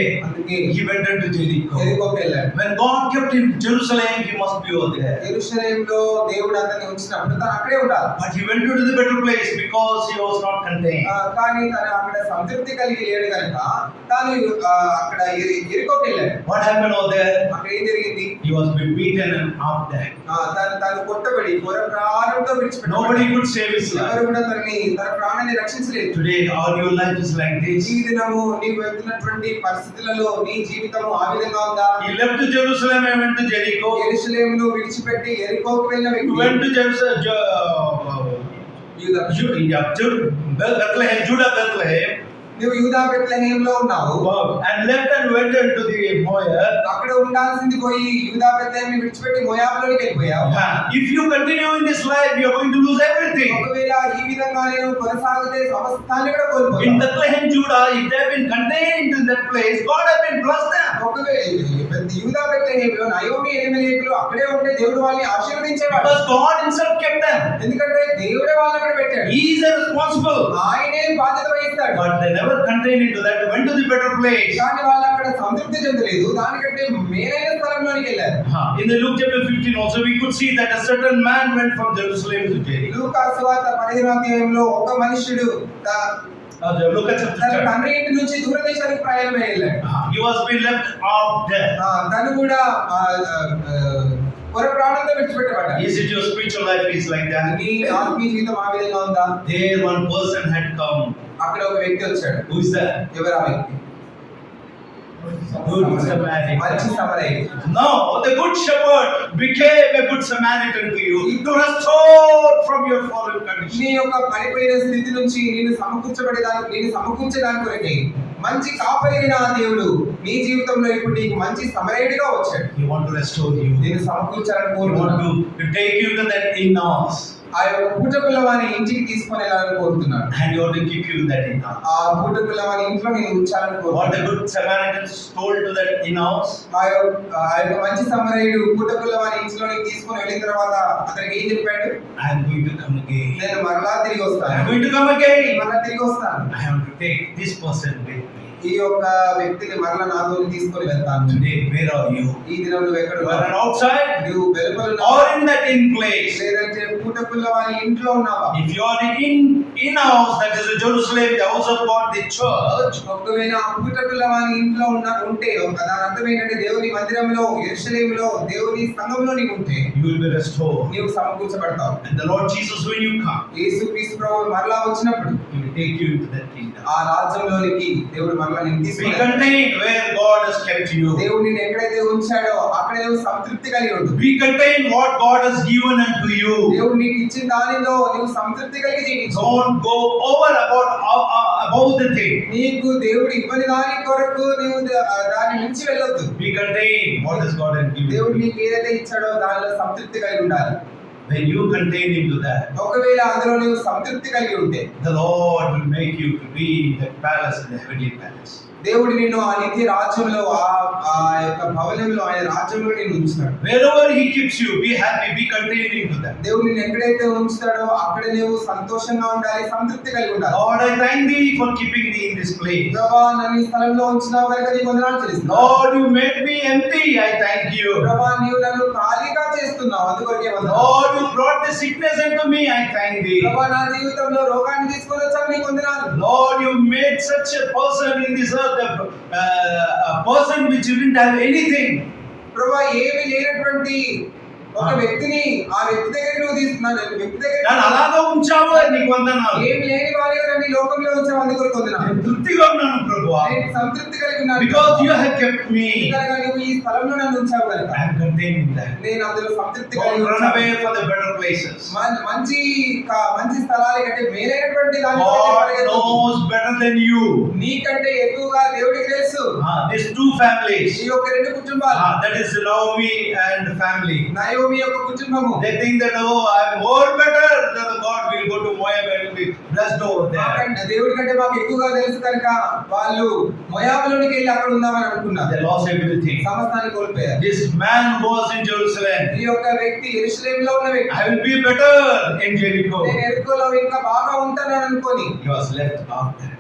he went to Jericho. యెరికోకి వెళ్ళాడు. When God kept him in Jerusalem, he must be over there. యెరూషలేములో దేవుడు అతన్ని ఉంచినప్పుడు తాను అక్కడే ఉండాలి. But he went to the better place because he was not contained. కానీ తను అక్కడ సంతృప్తి కలిగి లేడు కనుక తాను అక్కడ యెరికోకి వెళ్ళాడు. What happened over there? అక్కడ ఏం జరిగింది? He was beaten and half dead. తను కొట్టబడి కొర ప్రాణంతో విడిచిపెట్టాడు. Nobody could save his life. ఎవరు కూడా తన ప్రాణాన్ని రక్షించలేదు. Today all your life is like this. ఈ దినము నీవు వెళ్తున్నటువంటి పరిస్థితులలో నీ జీవితము ఆ విధంగా ఉందా? He left to Jerusalem and went to Jericho. యెరూషలేమును విడిచిపెట్టి యెరికోకి వెళ్ళిన He వ్యక్తి went to Bethlehem, Judah, Bethlehem, నువ్వు యూదా బెత్లెహేములో ఉన్నావు and left and went into the Moab. అక్కడ ఉండాల్సింది పోయి యూదా బెత్లెహేముని విడిచిపెట్టి మోయాబులోకి వెళ్ళిపోయావు. If you continue in this life, you are going to lose everything. ఒకవేళ ఈ విధంగా నేను కొనసాగితే సమస్తాన్ని కూడా కోల్పోతాను. In Bethlehem, Judah, if they have been contained in that place, God has been blessed them. ఒకవేళ యూదా బెత్లెహేములో నయోమి ఎలిమెలెకులు అక్కడే ఉంటే దేవుడు వాళ్ళని ఆశీర్వదించేవాడు. Because God Himself kept them. ఎందుకంటే దేవుడే వాళ్ళని అక్కడ పెట్టాడు. He is responsible. ఆయనే బాధ్యత వహిస్తాడు. But they never contained into that, went to the better place. కానీ వాళ్ళు అక్కడ సంతృప్తి చెందలేదు. దానికంటే మేలైన స్థలంలోనికి వెళ్ళారు. In the Luke chapter 15 also we could see that a certain man went from Jerusalem to Jericho. లూకా సువార్త 15వ అధ్యాయంలో ఒక మనుష్యుడు Look at తన chapter. తండ్రి ఇంటి నుంచి దూర దేశానికి ప్రయాణమై వెళ్ళాడు. He was being left out there. తను కూడా కొర ప్రాణంతో విడిచిపెట్టబడ్డాడు. Is it your spiritual life is like that? నీ ఆత్మీయ జీవితం ఆ విధంగా ఉందా? There one person had come. అక్కడ ఒక వ్యక్తి వచ్చాడు. Who is that? ఎవరు ఆ వ్యక్తి? Good Samaritan. మంచి సమరయుడు. No, the good shepherd became a good Samaritan to you to restore from your fallen condition. నీ యొక్క పడిపోయిన స్థితి నుంచి నేను సమకూర్చడానికి కొరకై మంచి కాపరి అయిన ఆ దేవుడు నీ జీవితంలో ఇప్పుడు నీకు మంచి సమరయుడిగా వచ్చాడు. He want to restore you. నేను సమకూర్చాలని He want కోరుతున్నాను. to take you to that inner house. ఆ యొక్క పుట్టపిల్లవాని ఇంటికి తీసుకొని వెళ్ళాలని కోరుతున్నాను. And you want to keep you in that inner house. ఆ పుట్టపిల్లవాని ఇంట్లో నేను ఉంచాలని What కోరుతున్నాను. the good Samaritans told to that inner house. ఆ యొక్క మంచి సమరయుడు పుట్టపిల్లవాని ఇంట్లోకి తీసుకొని వెళ్ళిన తర్వాత అతనికి ఏం చెప్పాడు? I am going to come again. నేను మరలా తిరిగి I am వస్తాను. going to come again. మరలా తిరిగి వస్తాను. I want to take this person with me. ఈ యొక్క వ్యక్తిని మరలా నాతో తీసుకొని వెళ్తాను. Today, where are you? ఈ దినం నువ్వు ఎక్కడ You are ఉన్నావు? outside నువ్వు వెలుపల or ఉన్నావా? in that in place. లేదంటే పుట్టపిల్లవాని ఇంట్లో ఉన్నావా? If you are in a house, that is the Jerusalem, the house of God, the church, ఒకవేళ ఆ పుట్టపిల్లవాని ఇంట్లో ఉంటే దాని అర్థం ఏంటంటే దేవుని మందిరంలో యెరూషలేములో దేవుని సంఘంలో నీవు ఉంటే you will be restored. నీవు సమకూర్చబడతావు. And the Lord Jesus, when you come, యేసుక్రీస్తు ప్రభువు మరలా వచ్చినప్పుడు He will take you into that kingdom. ఆ రాజ్యంలోనికి దేవుడు మరలా నిన్ను Be తీసుకొని contained where God has kept you. దేవుడు నిన్ను ఎక్కడైతే ఉంచాడో అక్కడ నువ్వు సంతృప్తి కలిగి ఉండు. Be contained what God has given unto you. దేవుడు నీకు ఇచ్చిన దానిలో నువ్వు సంతృప్తి కలిగి జీవించు. Don't go over about the thing. నీకు దేవుడు ఇవ్వని దాని కొరకు నీవు దాని నుంచి వెళ్ళొద్దు. Be contained what has God has given దేవుడు you. నీకు ఏదైతే ఇచ్చాడో దానిలో సంతృప్తి కలిగి ఉండాలి. When you contain into that, ఒకవేళ అందులో నువ్వు సంతృప్తి కలిగి ఉంటే the Lord will make you to be in the palace, in the heavenly palace. దేవుడు నిన్ను ఆ నిత్య రాజ్యంలో ఆ యొక్క భవనంలో ఆయన రాజ్యంలో నిన్ను ఉంచుతాడు. Wherever He keeps you, be happy, be contained into that. దేవుడు నిన్ను ఎక్కడైతే ఉంచుతాడో అక్కడ నువ్వు సంతోషంగా ఉండాలి, సంతృప్తి కలిగి ఉండాలి. Lord, I thank Thee for keeping me in this place. ప్రభువా నన్ను ఈ స్థలంలో ఉంచినావు కనుక నీకు వందనాలు చెల్లిస్తున్నాను. Lord, you made me empty. I thank you. ప్రభువా నీవు నన్ను ఖాళీగా చేస్తున్నావు అందుకొరకే వందనాలు. Lord, you brought the sickness into me. I thank Thee. ప్రభువా నా జీవితంలో రోగాన్ని తీసుకొని వచ్చావు నీకు వందనాలు. Lord, you made such a person in this earth, a person which didn't have anything. ప్రభువా ఏమీ లేనటువంటి ఒక వ్యక్తిని ఆ వ్యక్తి దగ్గరికి నువ్వు తీసుకున్నాను. వ్యక్తి దగ్గర నన్ను అలాగా ఉంచావు నీకు వందనాలు. ఏమి లేని వారిగా నన్ను ఈ లోకంలో ఉంచావు అందుకొరకు వందనాలు. నేను తృప్తిగా ఉన్నాను ప్రభువా. నేను సంతృప్తి కలిగి ఉన్నాను. Because you have kept me. కనుక నువ్వు ఈ స్థలంలో నన్ను ఉంచావు కనుక I am contained in that. నేను అందులో సంతృప్తి Don't కలిగి run ఉన్నాను. away for the better places. మంచి స్థలాల కంటే మేలైనటువంటి దాని God knows better than you. నీకంటే ఎక్కువగా దేవుడికి తెలుసు. These two families. ఈ యొక్క రెండు కుటుంబాలు That is Naomi and the family. Naomi యొక్క కుటుంబము They think that, oh, I am more better than God. Will go to Moab and will be blessed over there. మాకంటే దేవుడి కంటే మాకు ఎక్కువగా తెలుసు కనుక వాళ్ళు మొయాబులోనికి వెళ్ళి అక్కడ ఉందామని అనుకున్నారు. They lost everything. సమస్తాన్ని కోల్పోయారు. This man was in Jerusalem. ఈ యొక్క వ్యక్తి యెరూషలేములో ఉన్న వ్యక్తి I will be better in Jericho. నేను ఎరుకోలో ఇంకా బాగా ఉంటానని అనుకొని He was left out there.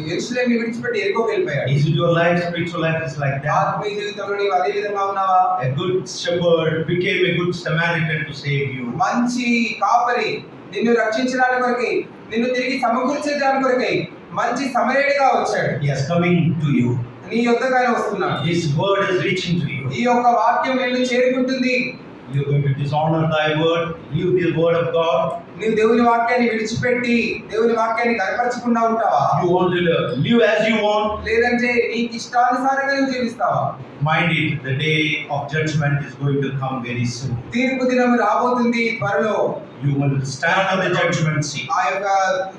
యెరూషలేముని విడిచిపెట్టి ఎరుకోకి వెళ్ళిపోయాడు. Is your life, spiritual life is like that? ఆత్మీయ జీవితంలో నీవు అదే విధంగా ఉన్నావా? A good shepherd became a good Samaritan to save you. మంచి కాపరి నిన్ను రక్షించడానికి కొరకై నిన్ను తిరిగి సమకూర్చడానికి కొరకై మంచి సమరయుడిగా వచ్చాడు. He is coming to you. నీ యొద్దగానే వస్తున్నాడు. His word is reaching to you. ఈ యొక్క వాక్యం నిన్ను చేరుకుంటుంది. You are going to dishonor thy word, leave the word of God. నీవు దేవుని వాక్యాన్ని విడిచిపెట్టి దేవుని వాక్యాన్ని కనపరచకుండా ఉంటావా? You want to live as you want. లేదంటే నీకు ఇష్టానుసారంగా నువ్వు జీవిస్తావా? Mind it, the day of judgment is going to come very soon. తీర్పు దినం రాబోతుంది త్వరలో. You will stand on the judgment seat. ఆ యొక్క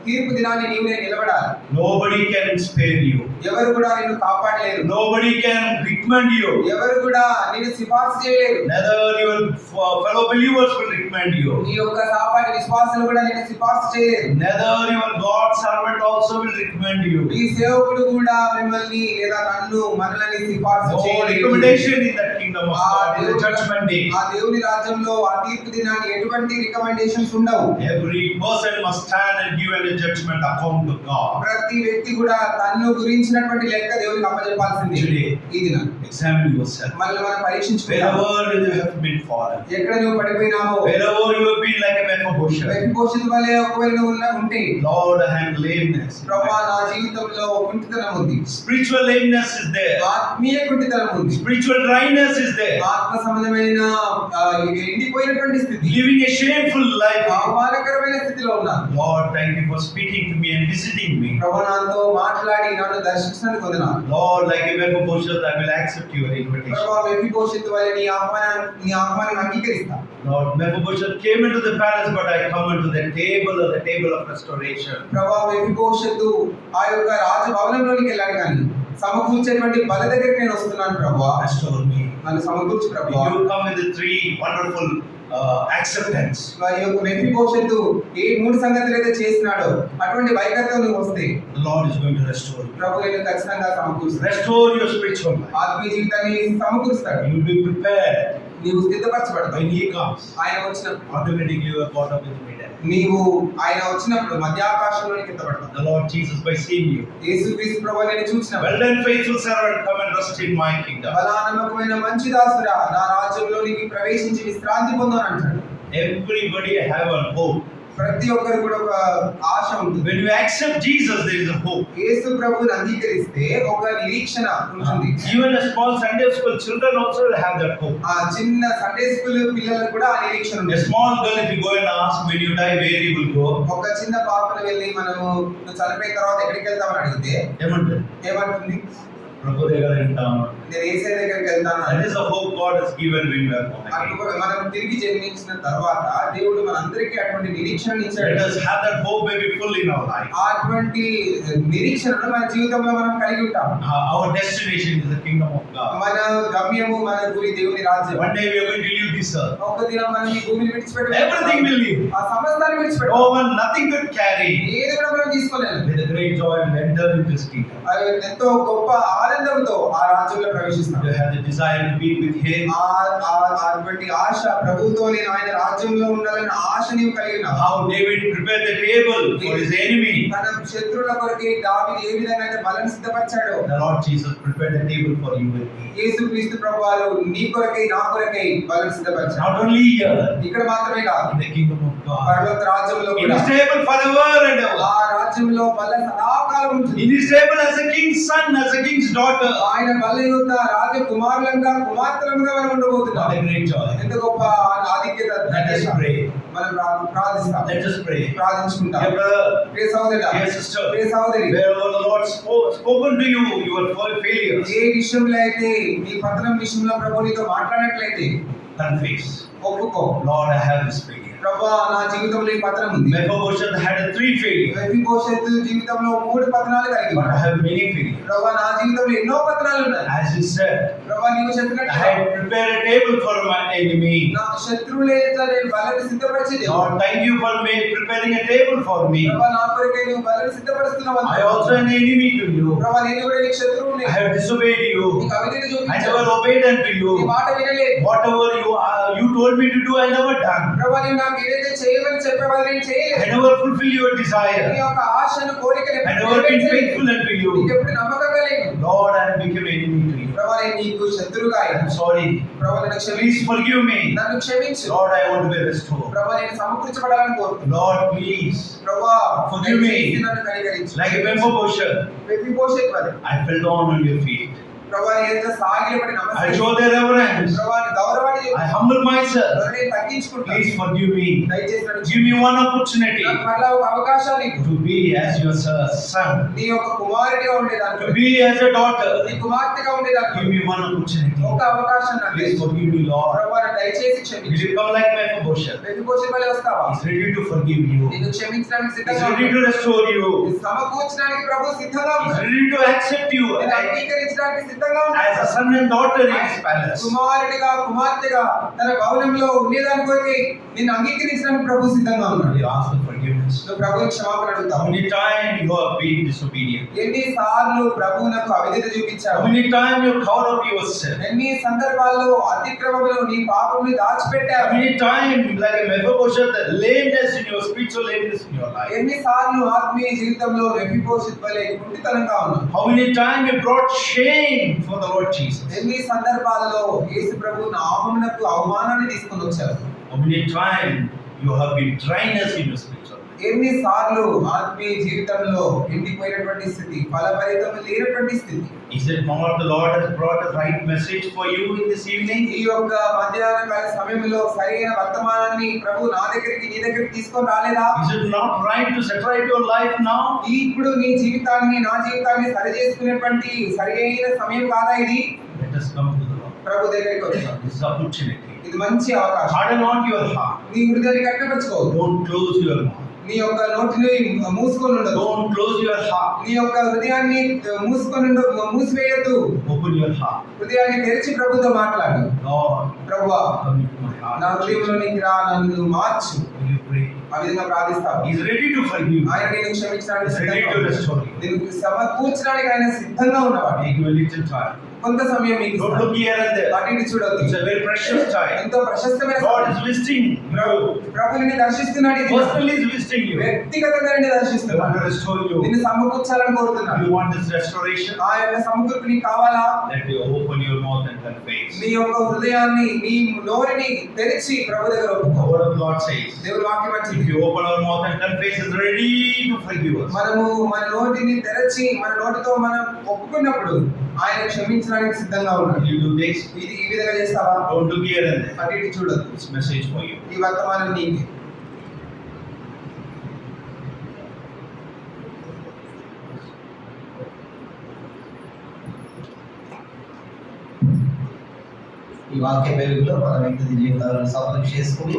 తీర్పు దినాన్ని నీవు నేను నిలబడాలి. Nobody can spare you. ఎవరు కూడా నిన్ను కాపాడలేరు. Nobody can recommend you. ఎవరు కూడా నిన్ను సిఫార్సు చేయలేరు. Neither your fellow believers will recommend you. నీ యొక్క సహపాఠి విశ్వాసులు కూడా నిన్ను సిఫార్సు చేయలేరు. Neither your God servant also will recommend you. ఈ సేవకుడు కూడా మిమ్మల్ని లేదా నన్ను మనల్ని సిఫార్సు No చేయలేరు. recommendation in that kingdom of ఆ God in the దేవుని- judgment day. ఆ దేవుని రాజ్యంలో ఆ తీర్పు దినాన్ని ఎటువంటి రికమెండేషన్స్ ఉండవు. Every person must stand and give a judgment account to God. ప్రతి వ్యక్తి కూడా తన్ను గురించినటువంటి లెక్క దేవునికి అప్పచెప్పాల్సిందే. Today. ఈ దినం Examine yourself. మనల్ని మనం పరీక్షించుకుందాం. Wherever you have been fallen, ఎక్కడ నువ్వు పడిపోయినావో, wherever you have been like a Mephibosheth, వెంపోషిత్ వలె ఒకవేళ నువ్వు ఉంటే, Lord, I have lameness. ప్రభువా నా జీవితంలో కుంటితనం ఉంది, Spiritual lameness is there. ఆత్మీయ కుంటితనం ఉంది, Spiritual dryness is there. ఆత్మ సంబంధమైన ఎండిపోయినటువంటి స్థితి, Living a shameful life. అవమానకరమైన స్థితిలో ఉన్నాను. Lord, thank you for speaking to me and visiting me. ప్రభు నాతో మాట్లాడి నన్ను దర్శించడానికి వందనాలు. Lord, like a Mephibosheth, I will accept your invitation. ప్రభు మెఫీబోషెతు వలె నీ ఆహ్వానాన్ని అంగీకరిస్తా. Lord, Mephibosheth came into the palace, but I come into the table of restoration. ప్రభు మెఫీబోషెతు ఆ యొక్క రాజభవనంలోనికి వెళ్ళాడు కానీ సమకూర్చేటువంటి బల దగ్గరికి నేను వస్తున్నాను. ప్రభు Restore me. నన్ను సమకూర్చు ప్రభు. You come with the three wonderful acceptance. ఈ యొక్క మెఫీబోషెతు ఏ మూడు సంగతులు అయితే చేసినాడో అటువంటి వైఖరితో నువ్వు వస్తే The Lord is going to restore you. ప్రభు నేను ఖచ్చితంగా సమకూరుస్తాడు. Restore your spiritual life. ఆత్మీయ జీవితాన్ని సమకూరుస్తాడు. You will be prepared. నీవు స్థితపరచబడతావు. When He comes, ఆయన వచ్చినప్పుడు automatically you are caught up in the middle. నీవు ఆయన వచ్చినప్పుడు మధ్యాకాశంలోనికి ఎత్తబడతావు. The Lord Jesus, by seeing you, యేసుక్రీస్తు ప్రభువు నేను చూసినప్పుడు well done, faithful servant, come and rest in my kingdom. బలానమ్మకమైన మంచి దాసుడా నా రాజ్యంలోనికి ప్రవేశించి విశ్రాంతి పొందు అని అంటాడు. Everybody have a hope. ప్రతి ఒక్కరు కూడా ఒక ఆశ ఉంటుంది. When you accept Jesus, there is a hope. యేసు ప్రభువుని అంగీకరిస్తే ఒక నిరీక్షణ ఉంటుంది. Even a small Sunday school children also will have that hope. ఆ చిన్న సండే స్కూల్ పిల్లలకు కూడా ఆ నిరీక్షణ A ఉంటుంది. small girl, if you go and ask when you die, where you will go? ఒక చిన్న పాపను వెళ్ళి మనము నువ్వు చనిపోయిన తర్వాత ఎక్కడికి వెళ్తామని అడిగితే ఏమంటుంది? Prabhu దగ్గర వెళ్తాను. నేను యేసయ్య దగ్గరికి వెళ్తాను. That is the hope God has given when we are born again. మనం తిరిగి జన్మించిన తర్వాత దేవుడు మనందరికీ అటువంటి నిరీక్షణ ఇచ్చాడు. Let us have that hope may be full in our life. అటువంటి నిరీక్షణను మన జీవితంలో మనం కలిగి ఉంటాం. Our destination is the kingdom of God. మన గమ్యము మన గురి దేవుని రాజ్యం. One day we are going to leave this earth. ఒక దినం మనం ఈ భూమిని విడిచిపెట్టి Everything will leave. ఆ సమస్తాన్ని విడిచిపెట్టి No one, nothing could carry. ఏది కూడా మనం తీసుకోలేము. With a great joy we enter into this kingdom. అది ఎంతో గొప్ప ఆనందంతో ఆ రాజ్యంలో ప్రవేశిస్తాం. You have the desire to be with Him. అటువంటి ఆశ ప్రభువుతో నేను ఆయన రాజ్యంలో ఉండాలన్న ఆశ నీవు కలిగి ఉన్నావు. How David prepared the table for his enemy. తన శత్రువుల కొరకు దావీదు ఏ విధంగా అయితే బలను సిద్ధపరిచాడో The Lord Jesus prepared a table for you and me. యేసుక్రీస్తు ప్రభువారు నీ కొరకై నా కొరకై బలను సిద్ధపరిచాడు. Not only here, ఇక్కడ మాత్రమే కాదు in the kingdom of God. పరలోక రాజ్యంలో In కూడా His table forever and ever. ఆ రాజ్యంలో బల సదాకాలం ఉంటుంది. In His table as a king's son, as a king's daughter. ఆయన బల యొక్క రాజకుమారులంగా కుమార్తెలుగా మనం ఉండబోతున్నాం. What a great joy. ఎంత గొప్ప ఆధిక్యత. Let us pray. మనం ప్రార్థిస్తాం. Let us pray. ప్రార్థించుకుంటాం. Dear brother, ప్రియ సహోదరుడా, dear sister, ప్రియ సహోదరి, wherever the Lord spoken to you, your failures, ఏ విషయంలో అయితే నీ పతనం విషయంలో ప్రభు నీతో మాట్లాడినట్లయితే confess. ఒప్పుకో. Lord, I have this failure. ప్రభువా నా జీవితంలో ఈ పతనం ఉంది. Mephibosheth had 3 failures. మెఫీబోషెతు జీవితంలో 3 పతనాలు కలిగి But I ఉన్నాడు. have many failures. ప్రభువా నా జీవితంలో ఎన్నో పతనాలు ఉన్నాయి. As He said, ప్రభువా నీవు I చెప్పినట్టు had prepared a table for my enemy. నా శత్రువుల ఎదుట నేను బలను సిద్ధపరిచేది. Lord, thank you for preparing a table for me. ప్రభువా నా కొరకై నువ్వు బలను సిద్ధపరుస్తున్నావు. I also an enemy to you. ప్రభువా నేను కూడా నీకు శత్రువుని. I have disobeyed you. నీకు అవిధేయత I చూపించాను. never obeyed unto నీ you. మాట వినలేదు. Whatever you told me to do, I never done. ప్రభువా నీవు నాకు ఏదైతే చేయమని చెప్పేవాళ్ళు నేను చేయలేదు. I never fulfill your నీ desire. యొక్క ఆశను కోరికను I never been faithful unto నీకు you. ఎప్పుడు నమ్మకంగా లేదు. Lord, I have become enemy to you. ప్రభువా నేను నీకు శత్రువుగా I'm అయ్యాను. sorry. ప్రభువా నన్ను క్షమించు. Please forgive me. నన్ను క్షమించు. Lord, I want to be restored. ప్రభువా నేను సమకూర్చబడాలని కోరుతున్నాను. Lord, please. ప్రభువా Forgive me. దయచేసి నన్ను కనికరించు. Like a Mephibosheth, మెఫీబోషెతు వలె I fell down on your feet. ప్రభువా నేను సాగిలపడి I నమస్కరించు. show their reverence. ప్రభువా నీ గౌరవాన్ని I humble myself. నేను తగ్గించుకుంటాను. Please forgive me. దయచేసి నన్ను Give me one opportunity నాకు మరలా ఒక అవకాశాన్ని ఇవ్వు. to be as your son, నీ యొక్క కుమారుడిగా to ఉండేదానికి, be as a daughter. నీ కుమార్తెగా ఉండేదానికి Give me one opportunity. ఒక అవకాశం నాకు Please ఇవ్వు. forgive me, Lord. ప్రభువా నన్ను దయచేసి Will క్షమించు. you come like Mephibosheth? మెఫీబోషెతు వలె వస్తావా? He's ready to forgive you. నిన్ను క్షమించడానికి He's సిద్ధంగా ready to ఉన్నాడు. restore you. సమకూర్చడానికి ప్రభు సిద్ధంగా He's ఉన్నాడు. ready to accept you నిన్ను అంగీకరించడానికి సిద్ధంగా ఉన్నాడు. as a son and daughter in His palace. కుమారుడిగా కుమార్తెగా తన భవనంలో ఉండేదాని కొరకే నిన్ను అంగీకరించడానికి ప్రభు సిద్ధంగా ఉన్నాడు. You ask for forgiveness. నువ్వు ప్రభువుని క్షమాపణ How అడుగుతావు. many times you have been disobedient? ఎన్నిసార్లు ప్రభువునకు అవిధేయత చూపించావు? How many times you covered up yourself? ఎన్ని సందర్భాల్లో అతిక్రమములు నీ పాపముని How దాచిపెట్టావు? many times, like a Mephibosheth, the lameness in your spiritual lameness in your life? ఎన్నిసార్లు ఆత్మీయ జీవితంలో మెఫీబోషెతు వలె కుంటితనంగా ఉన్నావు? How many times you brought shame for the Lord Jesus? ఎన్ని సందర్భాల్లో యేసు ప్రభు నామమునకు అవమానాన్ని తీసుకొని వచ్చావు? How many times you have been dryness in your spiritual life? ఎన్నిసార్లు ఆత్మీయ జీవితంలో ఎండిపోయినటువంటి స్థితి, ఫలభరితం లేనటువంటి స్థితి. Is it not the Lord has brought a right message for you in this evening? ఈ యొక్క మధ్యాహ్న కాల సమయంలో సరైన వర్తమానాన్ని ప్రభు నా దగ్గరికి నీ దగ్గరికి తీసుకొని రాలేదా? Is it not right to set right your life now? ఇప్పుడు నీ జీవితాన్ని నా జీవితాన్ని సరి చేసుకునేటువంటి సరైన సమయం కాదా ఇది? Let us come to the Lord. ప్రభు దగ్గరికి వచ్చాం. This is opportunity. ఇది మంచి అవకాశం. Harden not your heart. నీ హృదయాన్ని కట్టపరుచుకో. Don't close your mouth. నీ యొక్క నోటిని మూసుకొని ఉండదు. Don't close your heart. నీ యొక్క హృదయాన్ని మూసివేయద్దు. Open your heart. హృదయాన్ని తెరిచి ప్రభుతో మాట్లాడు. Lord, ప్రభువా, come into my heart. నా హృదయంలోనికి రా, నన్ను మార్చు. Will you pray? ఆ విధంగా ప్రార్థిస్తావు. He is ready to forgive. ఆయన నిన్ను క్షమించడానికి He is ready సిద్ధంగా to ఉన్నాడు. restore you. నిన్ను సమకూర్చడానికి ఆయన సిద్ధంగా ఉన్నవాడు. Give you a little time. కొంత సమయం మీకు Don't look here and there. అటు ఇటు చూడొద్దు. It's a very precious time. ఎంతో ప్రశస్తమైన God సమయం. is visiting you. ప్రభు నిన్ను దర్శిస్తున్నాడు. ఇది Personally is visiting you. వ్యక్తిగతంగా నిన్ను He wants దర్శిస్తున్నాడు. to restore you. నిన్ను సమకూర్చాలని కోరుతున్నాడు. You want this restoration? ఆ యొక్క సమకూర్పు నీకు కావాలా? Let you open your mouth and confess. నీ యొక్క హృదయాన్ని, నీ నోరుని తెరిచి ప్రభు దగ్గర The ఒప్పుకో. word of God says, దేవుని వాక్యం if వచ్చింది. you open our mouth and confess, is ready to forgive us. మనము మన నోటిని తెరచి మన నోటితో మనం ఒప్పుకున్నప్పుడు ఆయన క్షమించడానికి సిద్ధంగా ఉన్నాడు. Will you do this? ఇది ఈ విధంగా చేస్తావా? Don't look here and there. అటు ఇటు చూడదు. It's a message for you. ఈ వర్తమానం నీకే. ఈ వాక్య వెలుగులో మన వ్యక్తి జీవితాలను సఫలం చేసుకుని